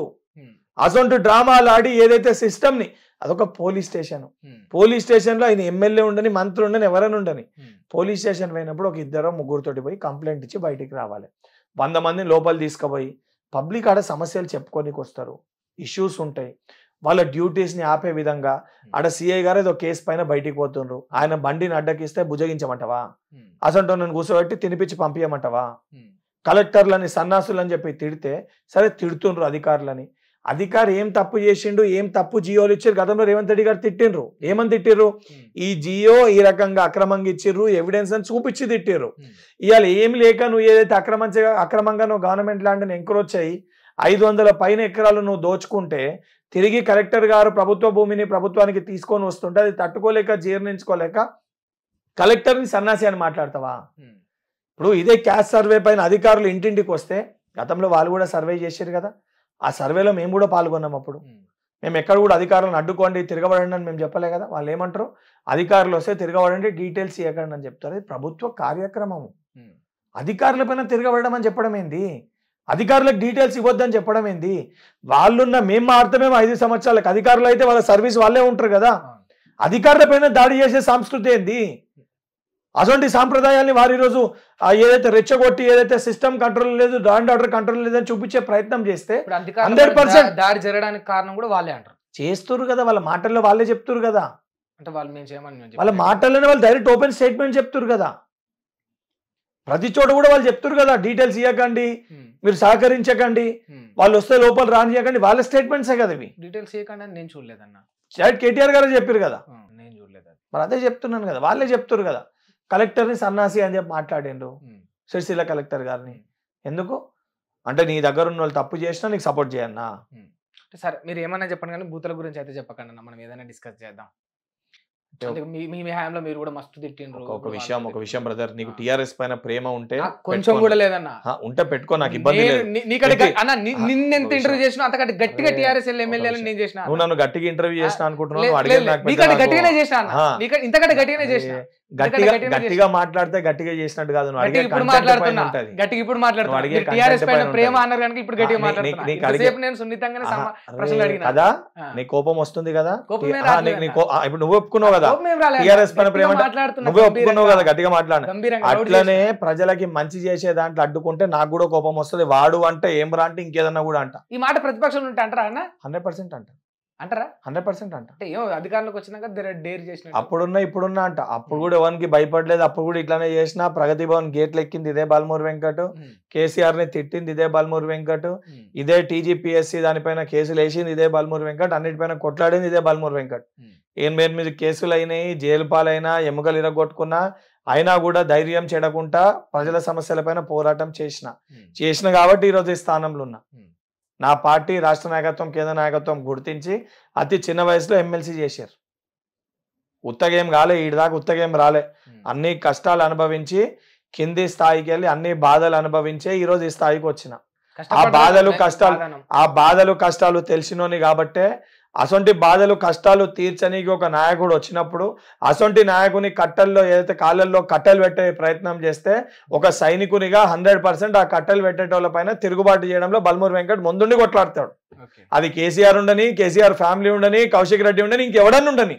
అసొంటి డ్రామాలు ఆడి ఏదైతే సిస్టమ్ ని, అదొక పోలీస్ స్టేషన్. పోలీస్ స్టేషన్ లో ఆయన ఎమ్మెల్యే ఉండని, మంత్రి ఉండని, ఎవరైనా ఉండని, పోలీస్ స్టేషన్ పోయినప్పుడు ఒక 2-3 పోయి కంప్లైంట్ ఇచ్చి బయటికి రావాలి. 100 మందిని లోపల తీసుకుపోయి పబ్లిక్ ఆడ సమస్యలు చెప్పుకోనికి వస్తారు, ఇష్యూస్ ఉంటాయి. వాళ్ళ డ్యూటీస్ ని ఆపే విధంగా ఆడ సిఐ గారు ఏదో కేసు పైన బయటికి పోతుండ్రు, ఆయన బండిని అడ్డకిస్తే భుజగించమంటవా? అసంటో నన్ను కూర్చోబెట్టి తినిపించి పంపించమంటవా? కలెక్టర్లని సన్నాసులు అని చెప్పి తిడితే సరే తిడుతుండ్రు అధికారులని. అధికారి ఏం తప్పు చేసిండు, ఏం తప్పు జియోలు ఇచ్చారు? గతంలో రేవంత్ రెడ్డి గారు తిట్టిండ్రు. ఏమని తిట్టిర్రు? ఈ జియో ఈ రకంగా అక్రమంగా ఇచ్చిర్రు, ఎవిడెన్స్ అని చూపించి తిట్టిర్రు. ఇవాళ ఏం లేక నువ్వు ఏదైతే అక్రమంగా నువ్వు గవర్నమెంట్ ల్యాండ్ని ఎంక్రోచ్ అయ్యి 500 పైన ఎకరాలు నువ్వు దోచుకుంటే తిరిగి కలెక్టర్ గారు ప్రభుత్వ భూమిని ప్రభుత్వానికి తీసుకొని వస్తుంటే అది తట్టుకోలేక జీర్ణించుకోలేక కలెక్టర్ని సన్నాసి అని మాట్లాడతావా? ఇప్పుడు ఇదే క్యాస్ట్ సర్వే పైన అధికారులు ఇంటింటికి వస్తే, గతంలో వాళ్ళు కూడా సర్వే చేశారు కదా, ఆ సర్వేలో మేము కూడా పాల్గొన్నాం. అప్పుడు మేము ఎక్కడ కూడా అధికారులను అడ్డుకోండి, తిరగబడండి అని మేము చెప్పలే కదా. వాళ్ళు ఏమంటారు? అధికారులు వస్తే తిరగబడండి, డీటెయిల్స్ ఇవ్వకండి అని చెప్తారు. అది ప్రభుత్వ కార్యక్రమము. అధికారుల పైన తిరగబడడం అని చెప్పడం ఏంది? అధికారులకు డీటెయిల్స్ ఇవ్వద్దని చెప్పడం ఏంది? వాళ్ళున్న మేము మారుతామేమో 5 సంవత్సరాలకు, అధికారులు అయితే వాళ్ళ సర్వీస్ వాళ్ళే ఉంటారు కదా. అధికారుల పైన దాడి చేసే సంస్కృతి ఏంది? అటువంటి సాంప్రదాయాల్ని వారు ఈరోజు ఏదైతే రెచ్చగొట్టి, ఏదైతే సిస్టమ్ కంట్రోల్ లేదు, లా అండ్ ఆర్డర్ కంట్రోల్ లేదని చూపించే ప్రయత్నం చేస్తే 100% దాడి జరగడానికి కారణం కూడా వాళ్ళే అంటారు. చేస్తున్నారు కదా, వాళ్ళ మాటల్లో వాళ్ళే చెప్తున్నారు కదా. అంటే వాళ్ళు మేము చేయమని వాళ్ళ మాటల్లోనే వాళ్ళు డైరెక్ట్ ఓపెన్ స్టేట్మెంట్ చెప్తున్నారు కదా. ప్రతి చోట కూడా వాళ్ళు చెప్తున్నారు కదా, డీటెయిల్స్ ఇవ్వకండి, మీరు సహకరించకండి, వాళ్ళు వస్తే లోపల రానియకండి. వాళ్ళ స్టేట్మెంట్సే కదా ఇవి. డీటెయిల్స్ ఇవ్వకండి అని నేను చూడలేదన్న. కేటీఆర్ గారు చెప్పారు కదా, నేను చూడలేదు. మరి అదే చెప్తున్నాను కదా, వాళ్ళే చెప్తున్నారు కదా. కలెక్టర్ని సన్నాసి అని చెప్పి మాట్లాడిండు, సిరిసిల్ల కలెక్టర్ గారిని. ఎందుకు అంటే నీ దగ్గర ఉన్న వాళ్ళు తప్పు చేసినా నీకు సపోర్ట్ చేయన్నా? సరే మీరు ఏమన్నా చెప్పండి, కానీ బూతుల గురించి అయితే చెప్పకండి అన్న, మనం ఏదైనా డిస్కస్ చేద్దాం. మీ హయాంలో మీరు కూడా మస్తు తిట్టిండ్రు. ఒక విషయం బ్రదర్, నీకు టిఆర్ఎస్ పైన ప్రేమ ఉంటే కొంచెం కూడా లేదన్న, ఉంటే పెట్టుకో, నాకు ఇబ్బంది లేదు. నిన్నెంత ఇంటర్వ్యూ చేసినా అంతకంటే గట్టిగా టిఆర్ఎస్ ఎమ్మెల్యేలను నేను చేసిన. నువ్వు నన్ను గట్టిగా ఇంటర్వ్యూ చేసిన అనుకుంటున్నావు? గట్టిగానే చేసిన, ఇంతకంటే గట్టిగానే చేసిన. గట్టిగా మాట్లాడితే గట్టిగా చేసినట్టు కాదు. ఇప్పుడు మాట్లాడుతున్నా, గట్టిగా ఇప్పుడు మాట్లాడుతున్నా. టిఆర్ఎస్ పైన ప్రేమ అన్నారు కనుక ఇప్పుడు గట్టిగా మాట్లాడుతున్నా. నేను సున్నితంగానే ప్రశ్నలు అడిగినా కదా, నీ కోపం వస్తుంది కదా. ఇప్పుడు నువ్వు ఒప్పుకున్నావు కదా టిఆర్ఎస్ పైన ప్రేమ, నువ్వే ఒప్పుకున్నావు కదా, గట్టిగా మాట్లాడు. అట్లనే ప్రజలకి మంచి చేసే దాంట్లో అడ్డుకుంటే నాకు కూడా కోపం వస్తుంది. వాడు అంటే ఏం రా అంటే ఇంకేదన్నా కూడా అంట. ఈ మాట ప్రతిపక్షం ఉంటే అంటారా అన్న? 100% అంట. అంటారా? 100% అంట. అంటే ఏమో అధికారంలోకి వచ్చినాక డేర్ చేసిన అప్పుడున్నా ఇప్పుడున్నా అంట. అప్పుడు కూడా ఎవరికి భయపడలేదు, అప్పుడు కూడా ఇట్లానే చేసిన. ప్రగతి భవన్ గేట్లు ఎక్కింది ఇదే బాలమూరి వెంకట్, కేసీఆర్ ని తిట్టింది ఇదే బాలమూరి వెంకట్, ఇదే టీజీపీఎస్సీ దానిపైన కేసులు వేసింది ఇదే బాలమూరి వెంకట్, అన్నిటిపైన కొట్లాడింది ఇదే బాలమూరి వెంకట్. ఏం మీద కేసులు అయినాయి, జైలు పాలైనా, ఎముకలు ఇరగొట్టుకున్నా, అయినా కూడా ధైర్యం చెడకుండా ప్రజల సమస్యలపైన పోరాటం చేసిన కాబట్టి ఈరోజు ఈ స్థానంలో ఉన్నా. నా పార్టీ రాష్ట్ర నాయకత్వం, కేంద్ర నాయకత్వం గుర్తించి అతి చిన్న వయసులో ఎమ్మెల్సీ చేశారు. ఉత్తగేం కాలే, ఈడిదాకా ఉత్తగేం రాలే. అన్ని కష్టాలు అనుభవించి కింది స్థాయికి వెళ్ళి అన్ని బాధలు అనుభవించే ఈరోజు ఈ స్థాయికి వచ్చిన. ఆ బాధలు కష్టాలు తెలిసినోని కాబట్టే అసొంటి బాధలు కష్టాలు తీర్చనీకి ఒక నాయకుడు వచ్చినప్పుడు అసొంటి నాయకుని కట్టల్లో ఏదైతే కాళ్ళల్లో కట్టెలు పెట్టే ప్రయత్నం చేస్తే ఒక సైనికునిగా 100% ఆ కట్టెలు పెట్టేటోళ్ళ పైన తిరుగుబాటు చేయడంలో బల్మూరి వెంకట్ ముందుండి కొట్లాడతాడు. అది కేసీఆర్ ఉండని, కేసీఆర్ ఫ్యామిలీ ఉండని, కౌశిక్ రెడ్డి ఉండని, ఇంకెవడన్నా ఉండని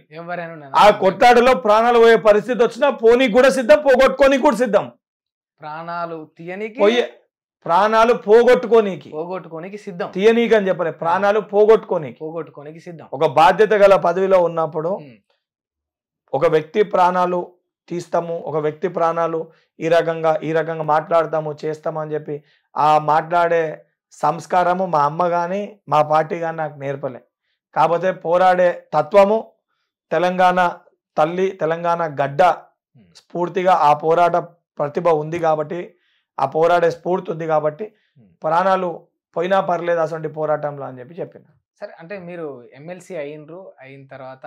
ఆ కొట్లాటలో ప్రాణాలు పోయే పరిస్థితి వచ్చినా పోనీకి కూడా సిద్ధం, పోగొట్టుకోనికి కూడా సిద్ధం. ప్రాణాలు తీయనికి ప్రాణాలు పోగొట్టుకోనికి సిద్ధం, తీయనీకి అని చెప్పలే, ప్రాణాలు పోగొట్టుకోనికి సిద్ధం. ఒక బాధ్యత గల పదవిలో ఉన్నప్పుడు ఒక వ్యక్తి ప్రాణాలు తీస్తాము, ఒక వ్యక్తి ప్రాణాలు ఈ రకంగా మాట్లాడతాము చేస్తాము అని చెప్పి ఆ మాట్లాడే సంస్కారము మా అమ్మ కానీ మా పార్టీ కానీ నాకు నేర్పలే. కాకపోతే పోరాడే తత్వము తెలంగాణ తల్లి, తెలంగాణ గడ్డ స్ఫూర్తిగా ఆ పోరాట ప్రతిభ ఉంది కాబట్టి, ఆ పోరాడే స్ఫూర్తి ఉంది కాబట్టి ప్రాణాలు పోయినా పర్లేదు అసలు పోరాటంలో అని చెప్పిన. సరే, అంటే మీరు ఎమ్మెల్సీ అయిన తర్వాత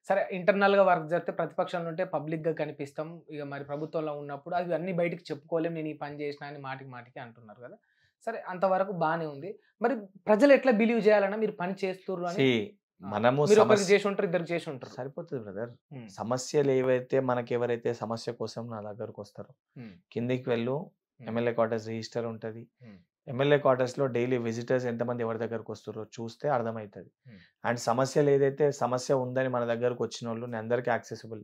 సరే ఇంటర్నల్గా వర్క్ జరిగితే ప్రతిపక్షంలో ఉంటే పబ్లిక్గా కనిపిస్తాం, ఇక మరి ప్రభుత్వంలో ఉన్నప్పుడు అవి అన్ని బయటికి చెప్పుకోలేము, నేను ఈ పని చేసిన అని మాటికి అంటున్నారు కదా. సరే, అంతవరకు బాగానే ఉంది. మరి ప్రజలు ఎట్లా బిలీవ్ చేయాలన్నా మీరు పని చేస్తున్నారు అని? మనము చేసి ఉంటారు, ఇద్దరు చేసి ఉంటారు, సరిపోతుంది బ్రదర్. సమస్యలు ఏవైతే మనకి ఎవరైతే సమస్య కోసం నా దగ్గరకు వస్తారో కిందికి వెళ్ళు, ఎమ్మెల్యే క్వార్టర్స్ రిజిస్టర్ ఉంటుంది. ఎమ్మెల్యే క్వార్టర్స్ లో డైలీ విజిటర్స్ ఎంతమంది ఎవరి దగ్గరకు వస్తారో చూస్తే అర్థమవుతుంది. అండ్ సమస్యలు ఏదైతే సమస్య ఉందని మన దగ్గరకు వచ్చిన వాళ్ళు నేను అందరికీ యాక్సెసిబుల్.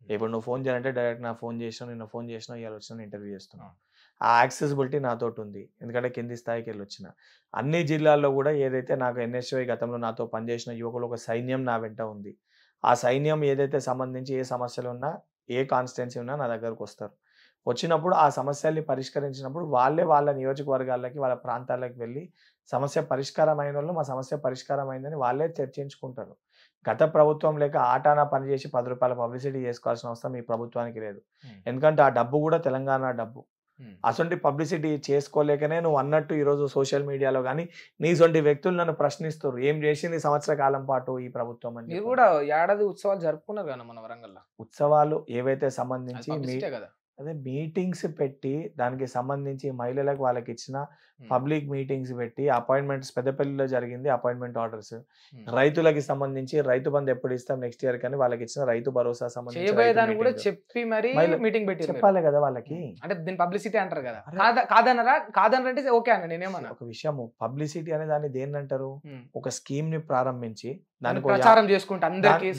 ఇప్పుడు నువ్వు ఫోన్ చేయాలంటే డైరెక్ట్ నా ఫోన్ చేసినావు, నిన్న ఫోన్ చేసినావు, ఇవాళ వచ్చిన ఇంటర్వ్యూ చేస్తున్నావు. ఆ యాక్సెసిబిలిటీ నాతో ఉంది, ఎందుకంటే కింది స్థాయికి వెళ్ళి వచ్చిన. అన్ని జిల్లాల్లో కూడా ఏదైతే నాకు ఎన్ఎస్వై గతంలో నాతో పనిచేసిన యువకులు ఒక సైన్యం నా వెంట ఉంది. ఆ సైన్యం ఏదైతే సంబంధించి ఏ సమస్యలు ఉన్నా, ఏ కాన్స్టిట్యున్సీ ఉన్నా నా దగ్గరకు వస్తారు. వచ్చినప్పుడు ఆ సమస్యల్ని పరిష్కరించినప్పుడు వాళ్ళ నియోజకవర్గాలకి, వాళ్ళ ప్రాంతాలకు వెళ్ళి సమస్య పరిష్కారమైన వాళ్ళు మా సమస్య పరిష్కారమైందని వాళ్ళే చర్చించుకుంటారు. గత ప్రభుత్వం లేక ఆటానా పనిచేసి 10 రూపాయల పబ్లిసిటీ చేసుకోవాల్సిన అవసరం ఈ ప్రభుత్వానికి లేదు. ఎందుకంటే ఆ డబ్బు కూడా తెలంగాణ డబ్బు. అసొంటి పబ్లిసిటీ చేసుకోలేకనే నువ్వు అన్నట్టు ఈరోజు సోషల్ మీడియాలో కానీ నీసొంటి వ్యక్తులు నన్ను ప్రశ్నిస్తారు, ఏం చేసింది సంవత్సర కాలం పాటు ఈ ప్రభుత్వం అని. మీరు కూడా ఏడాది ఉత్సవాలు జరుపుకున్నారు కదా మన వరంగల్లో. ఉత్సవాలు ఏవైతే సంబంధించి అదే మీటింగ్స్ పెట్టి దానికి సంబంధించి మహిళలకు వాళ్ళకి ఇచ్చిన పబ్లిక్ మీటింగ్స్ పెట్టి అపాయింట్మెంట్స్ పెద్దపల్లిలో జరిగింది, అపాయింట్మెంట్ ఆర్డర్స్. రైతులకి సంబంధించి రైతు బంధు ఎప్పుడు ఇస్తాం నెక్స్ట్ ఇయర్ కానీ వాళ్ళకి ఇచ్చిన రైతు భరోసా సంబంధించి కూడా చెప్పి మరి మీటింగ్ పెట్టి చెప్పాలి కదా వాళ్ళకి. అంటే దీని పబ్లిసిటీ అంటారు కదా, కాదనరంటే ఓకే అన్న నేనేమన్నా. ఒక విషయం, పబ్లిసిటీ అనే దాన్ని దేన్ని అంటారు? ఒక స్కీమ్ ని ప్రారంభించి దానికి ప్రచారం చేసుకుంటా అందరికి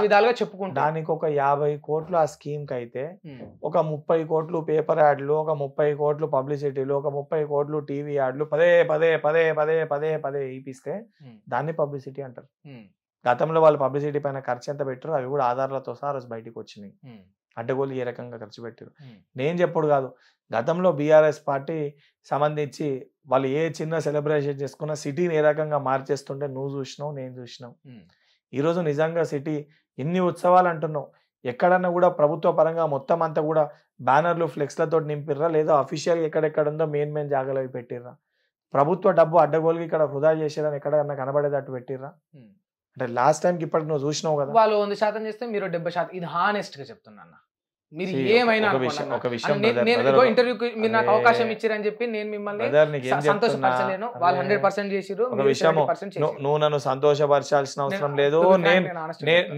విధాలుగా చెప్పుకుంటా దానికి ఒక 50 కోట్లు ఆ స్కీమ్ కి అయితే ఒక 30 కోట్లు పేపర్ యాడ్లు, ఒక 30 కోట్లు పబ్లిసిటీలు, ఒక 30 కోట్లు టీవీ యాడ్లు పదే పదే పదే పదే పదే పదే ఇప్పిస్తే దాన్ని పబ్లిసిటీ అంటారు. గతంలో వాళ్ళు పబ్లిసిటీ పైన ఖర్చు ఎంత పెట్టారో అవి కూడా ఆధారాలతో సహా రోజు బయటకు వచ్చినాయి. అడ్డగోలు ఏ రకంగా ఖర్చు పెట్టారు నేను చెప్పుడు కాదు. గతంలో బీఆర్ఎస్ పార్టీ సంబంధించి వాళ్ళు ఏ చిన్న సెలబ్రేషన్ చేసుకున్న సిటీని ఏ రకంగా మార్చేస్తుంటే నువ్వు చూసినావు, నేను చూసినావు. ఈరోజు నిజంగా సిటీ ఎన్ని ఉత్సవాలు అంటున్నావు, ఎక్కడన్నా కూడా ప్రభుత్వ పరంగా మొత్తం అంతా కూడా బ్యానర్లు ఫ్లెక్స్లతో నింపిర్రా, లేదా అఫీషియల్ ఎక్కడెక్కడ ఉందో మెయిన్ జాగాలో పెట్టిర్రా? ప్రభుత్వ డబ్బు అడ్డగోలుగా ఇక్కడ వృధా చేసేదని ఎక్కడన్నా కనబడేటట్టు పెట్టిర్రా? అంటే లాస్ట్ టైంకి ఇప్పటికి నువ్వు చూసినావు కదా, వాళ్ళు 100% చేస్తే మీరు 70%. ఇది హానెస్ట్ గా చెప్తున్నా. మీరు ఏమైనా ఇంటర్వ్యూకి మీరు నాకు అవకాశం ఇచ్చారని చెప్పి నేను మిమ్మల్ని సంతోషపరచలేను, వాళ్ళు 100% చేసిరు. నువ్వు నన్ను సంతోషపరచాల్సిన అవసరం లేదు,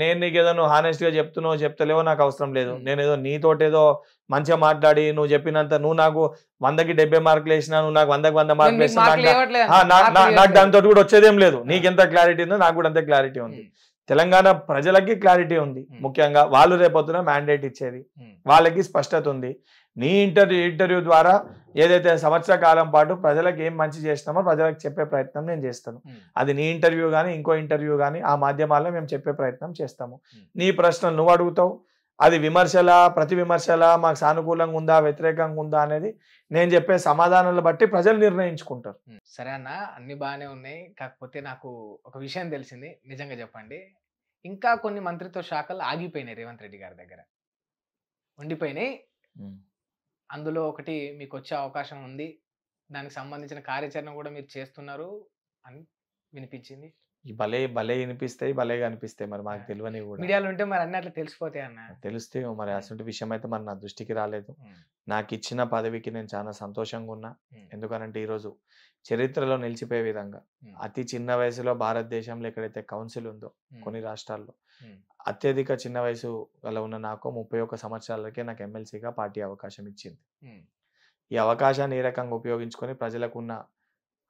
నేను నీకు ఏదో నువ్వు హానెస్ట్ గా చెప్తున్నావు చెప్తలేవో నాకు అవసరం లేదు. నేను ఏదో నీతోటి ఏదో మంచిగా మాట్లాడి నువ్వు చెప్పినంత నువ్వు నాకు 100కి 70 మార్కులు వేసినా, నువ్వు నాకు 100కి 100 మార్కులు వేసినా నాకు దాంతో కూడా వచ్చేదేం లేదు. నీకెంత క్లారిటీ ఉందో నాకు కూడా అంతే క్లారిటీ ఉంది. తెలంగాణ ప్రజలకి క్లారిటీ ఉంది. ముఖ్యంగా వాళ్ళు రేపొద్దున మ్యాండేట్ ఇచ్చేది, వాళ్ళకి స్పష్టత ఉంది. నీ ఇంటర్వ్యూ ద్వారా ఏదైతే సంవత్సర కాలం పాటు ప్రజలకు ఏం మంచి చేసినామో ప్రజలకు చెప్పే ప్రయత్నం నేను చేస్తాను. అది నీ ఇంటర్వ్యూ కానీ ఇంకో ఇంటర్వ్యూ కానీ ఆ మాధ్యమాల్లో మేము చెప్పే ప్రయత్నం చేస్తాము. నీ ప్రశ్నలు నువ్వు అడుగుతావు, అది విమర్శలా ప్రతి విమర్శలా మాకు సానుకూలంగా ఉందా వ్యతిరేకంగా ఉందా అనేది నేను చెప్పే సమాధానాలు బట్టి ప్రజలు నిర్ణయించుకుంటారు. సరే అన్న, అన్ని బాగానే ఉన్నాయి. కాకపోతే నాకు ఒక విషయం తెలిసింది, నిజంగా చెప్పండి. ఇంకా కొన్ని మంత్రిత్వ శాఖలు ఆగిపోయినాయి రేవంత్ రెడ్డి గారి దగ్గర, ఉండిపోయినాయి. అందులో ఒకటి మీకు వచ్చే అవకాశం ఉంది, దానికి సంబంధించిన కార్యాచరణ కూడా మీరు చేస్తున్నారు అని వినిపించింది. ఈ భలే భలే వినిపిస్తాయి, భలేగా అనిపిస్తాయి. మరి మాకు తెలియని కూడా మీడియాలో ఉంటే మరి అన్ని అట్లా తెలిసిపోతాయి అన్న. తెలిస్తే మరి అసలు విషయం అయితే మరి నా దృష్టికి రాలేదు. ఉమ్, నాకు ఇచ్చిన పదవికి నేను చాలా సంతోషంగా ఉన్నా. ఉమ్, ఎందుకనంటే ఈరోజు చరిత్రలో నిలిచిపోయే విధంగా ఉమ్, అతి చిన్న వయసులో భారతదేశంలో ఎక్కడైతే కౌన్సిల్ ఉందో ఉమ్, కొన్ని రాష్ట్రాల్లో ఉమ్, అత్యధిక చిన్న వయసు గల ఉన్న నాకు 31 సంవత్సరాలకే నాకు ఎమ్మెల్సీగా పార్టీ అవకాశం ఇచ్చింది. ఉమ్, ఈ అవకాశాన్ని ఏ రకంగా ఉపయోగించుకొని ప్రజలకు ఉన్న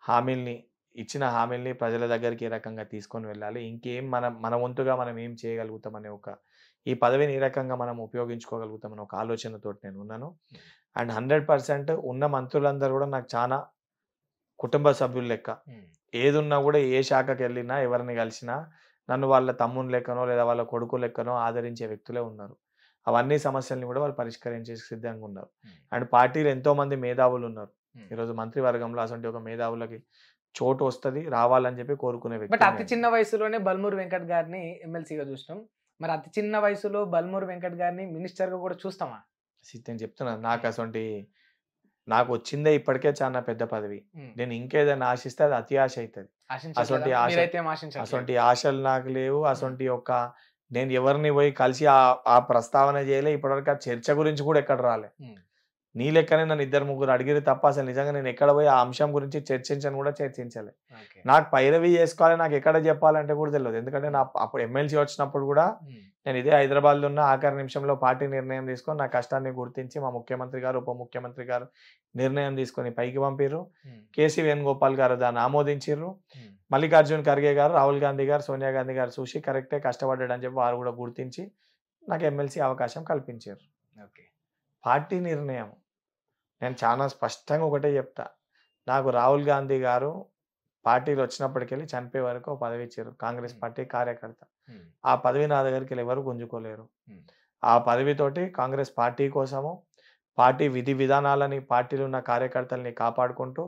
హామీల్ని ఇచ్చిన హామీల్ని ప్రజల దగ్గరికి ఏ రకంగా తీసుకొని వెళ్ళాలి, ఇంకేం మన వంతుగా మనం ఏం చేయగలుగుతామనే ఈ పదవిని ఏ రకంగా మనం ఉపయోగించుకోగలుగుతామనే ఒక ఆలోచనతో నేను ఉన్నాను. అండ్ 100% ఉన్న మంత్రులందరూ కూడా నాకు చాలా కుటుంబ సభ్యులు లెక్క. ఉమ్, ఏదున్నా కూడా ఏ శాఖకి వెళ్ళినా ఎవరిని కలిసినా నన్ను వాళ్ళ తమ్ముని లెక్కనో లేదా వాళ్ళ కొడుకు లెక్కనో ఆదరించే వ్యక్తులే ఉన్నారు. అవన్నీ సమస్యల్ని కూడా వాళ్ళు పరిష్కరించే సిద్ధంగా ఉన్నారు. అండ్ పార్టీలో ఎంతో మంది మేధావులు ఉన్నారు. ఈరోజు మంత్రివర్గంలో అసలు ఒక మేధావులకి చోటు వస్తుంది రావాలని చెప్పి కోరుకునే బట్ వ్యక్తి అతి చిన్న వయసులోనే బల్మూరి వెంకట్ గారిని ఎమ్మెల్సీగా చూసినాం. మరి అతి చిన్న వయసులో బల్మూరి వెంకట్ గారిని మినిస్టర్ గా కూడా చూస్తామా? నేను చెప్తున్నాను. నాకు వచ్చిందే ఇప్పటికే చాలా పెద్ద పదవి. నేను ఇంకేదైనా ఆశిస్తే అది అతి ఆశ అవుతుంది. అసొంటి ఆశలు నాకు లేవు. నేను ఎవరిని పోయి కలిసి ఆ ప్రస్తావన చేయలే. ఇప్పటివరకు ఆ చర్చ గురించి కూడా ఎక్కడ రాలే. నీ లెక్కనే నన్ను 2-3 అడిగిరు తప్ప అసలు నిజంగా నేను ఎక్కడ పోయి ఆ అంశం గురించి చర్చించను కూడా చర్చించలే. నాకు పైరవి చేసుకోవాలి, నాకు ఎక్కడ చెప్పాలంటే కూడా తెలియదు. ఎందుకంటే అప్పుడు ఎమ్మెల్సీ వచ్చినప్పుడు కూడా నేను ఇదే హైదరాబాద్లో ఉన్న ఆఖరి నిమిషంలో పార్టీ నిర్ణయం తీసుకొని నా కష్టాన్ని గుర్తించి మా ముఖ్యమంత్రి గారు ఉప ముఖ్యమంత్రి గారు నిర్ణయం తీసుకొని పైకి పంపిర్రు. కేసీ వేణుగోపాల్ గారు దాన్ని ఆమోదించారు. మల్లికార్జున్ ఖర్గే గారు, రాహుల్ గాంధీ గారు, సోనియా గాంధీ గారు చూసి కరెక్టే కష్టపడ్డాడు అని చెప్పి వారు కూడా గుర్తించి నాకు ఎమ్మెల్సీ అవకాశం కల్పించారు. పార్టీ నిర్ణయం నేను చాలా స్పష్టంగా ఒకటే చెప్తా. నాకు రాహుల్ గాంధీ గారు పార్టీలో వచ్చినప్పటికెళ్ళి చనిపోయే వరకు ఒక పదవి ఇచ్చారు. కాంగ్రెస్ పార్టీ కార్యకర్త. ఆ పదవి నా దగ్గరికి వెళ్ళి ఎవరు గుంజుకోలేరు. ఆ పదవితోటి కాంగ్రెస్ పార్టీ కోసము పార్టీ విధి విధానాలని పార్టీలో ఉన్న కార్యకర్తల్ని కాపాడుకుంటూ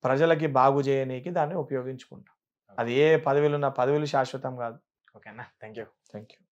ప్రజలకి బాగు చేయనీకి దాన్ని ఉపయోగించుకుంటాం. అది ఏ పదవిలో ఉన్న పదవులు శాశ్వతం కాదు. ఓకేనా? Thank you.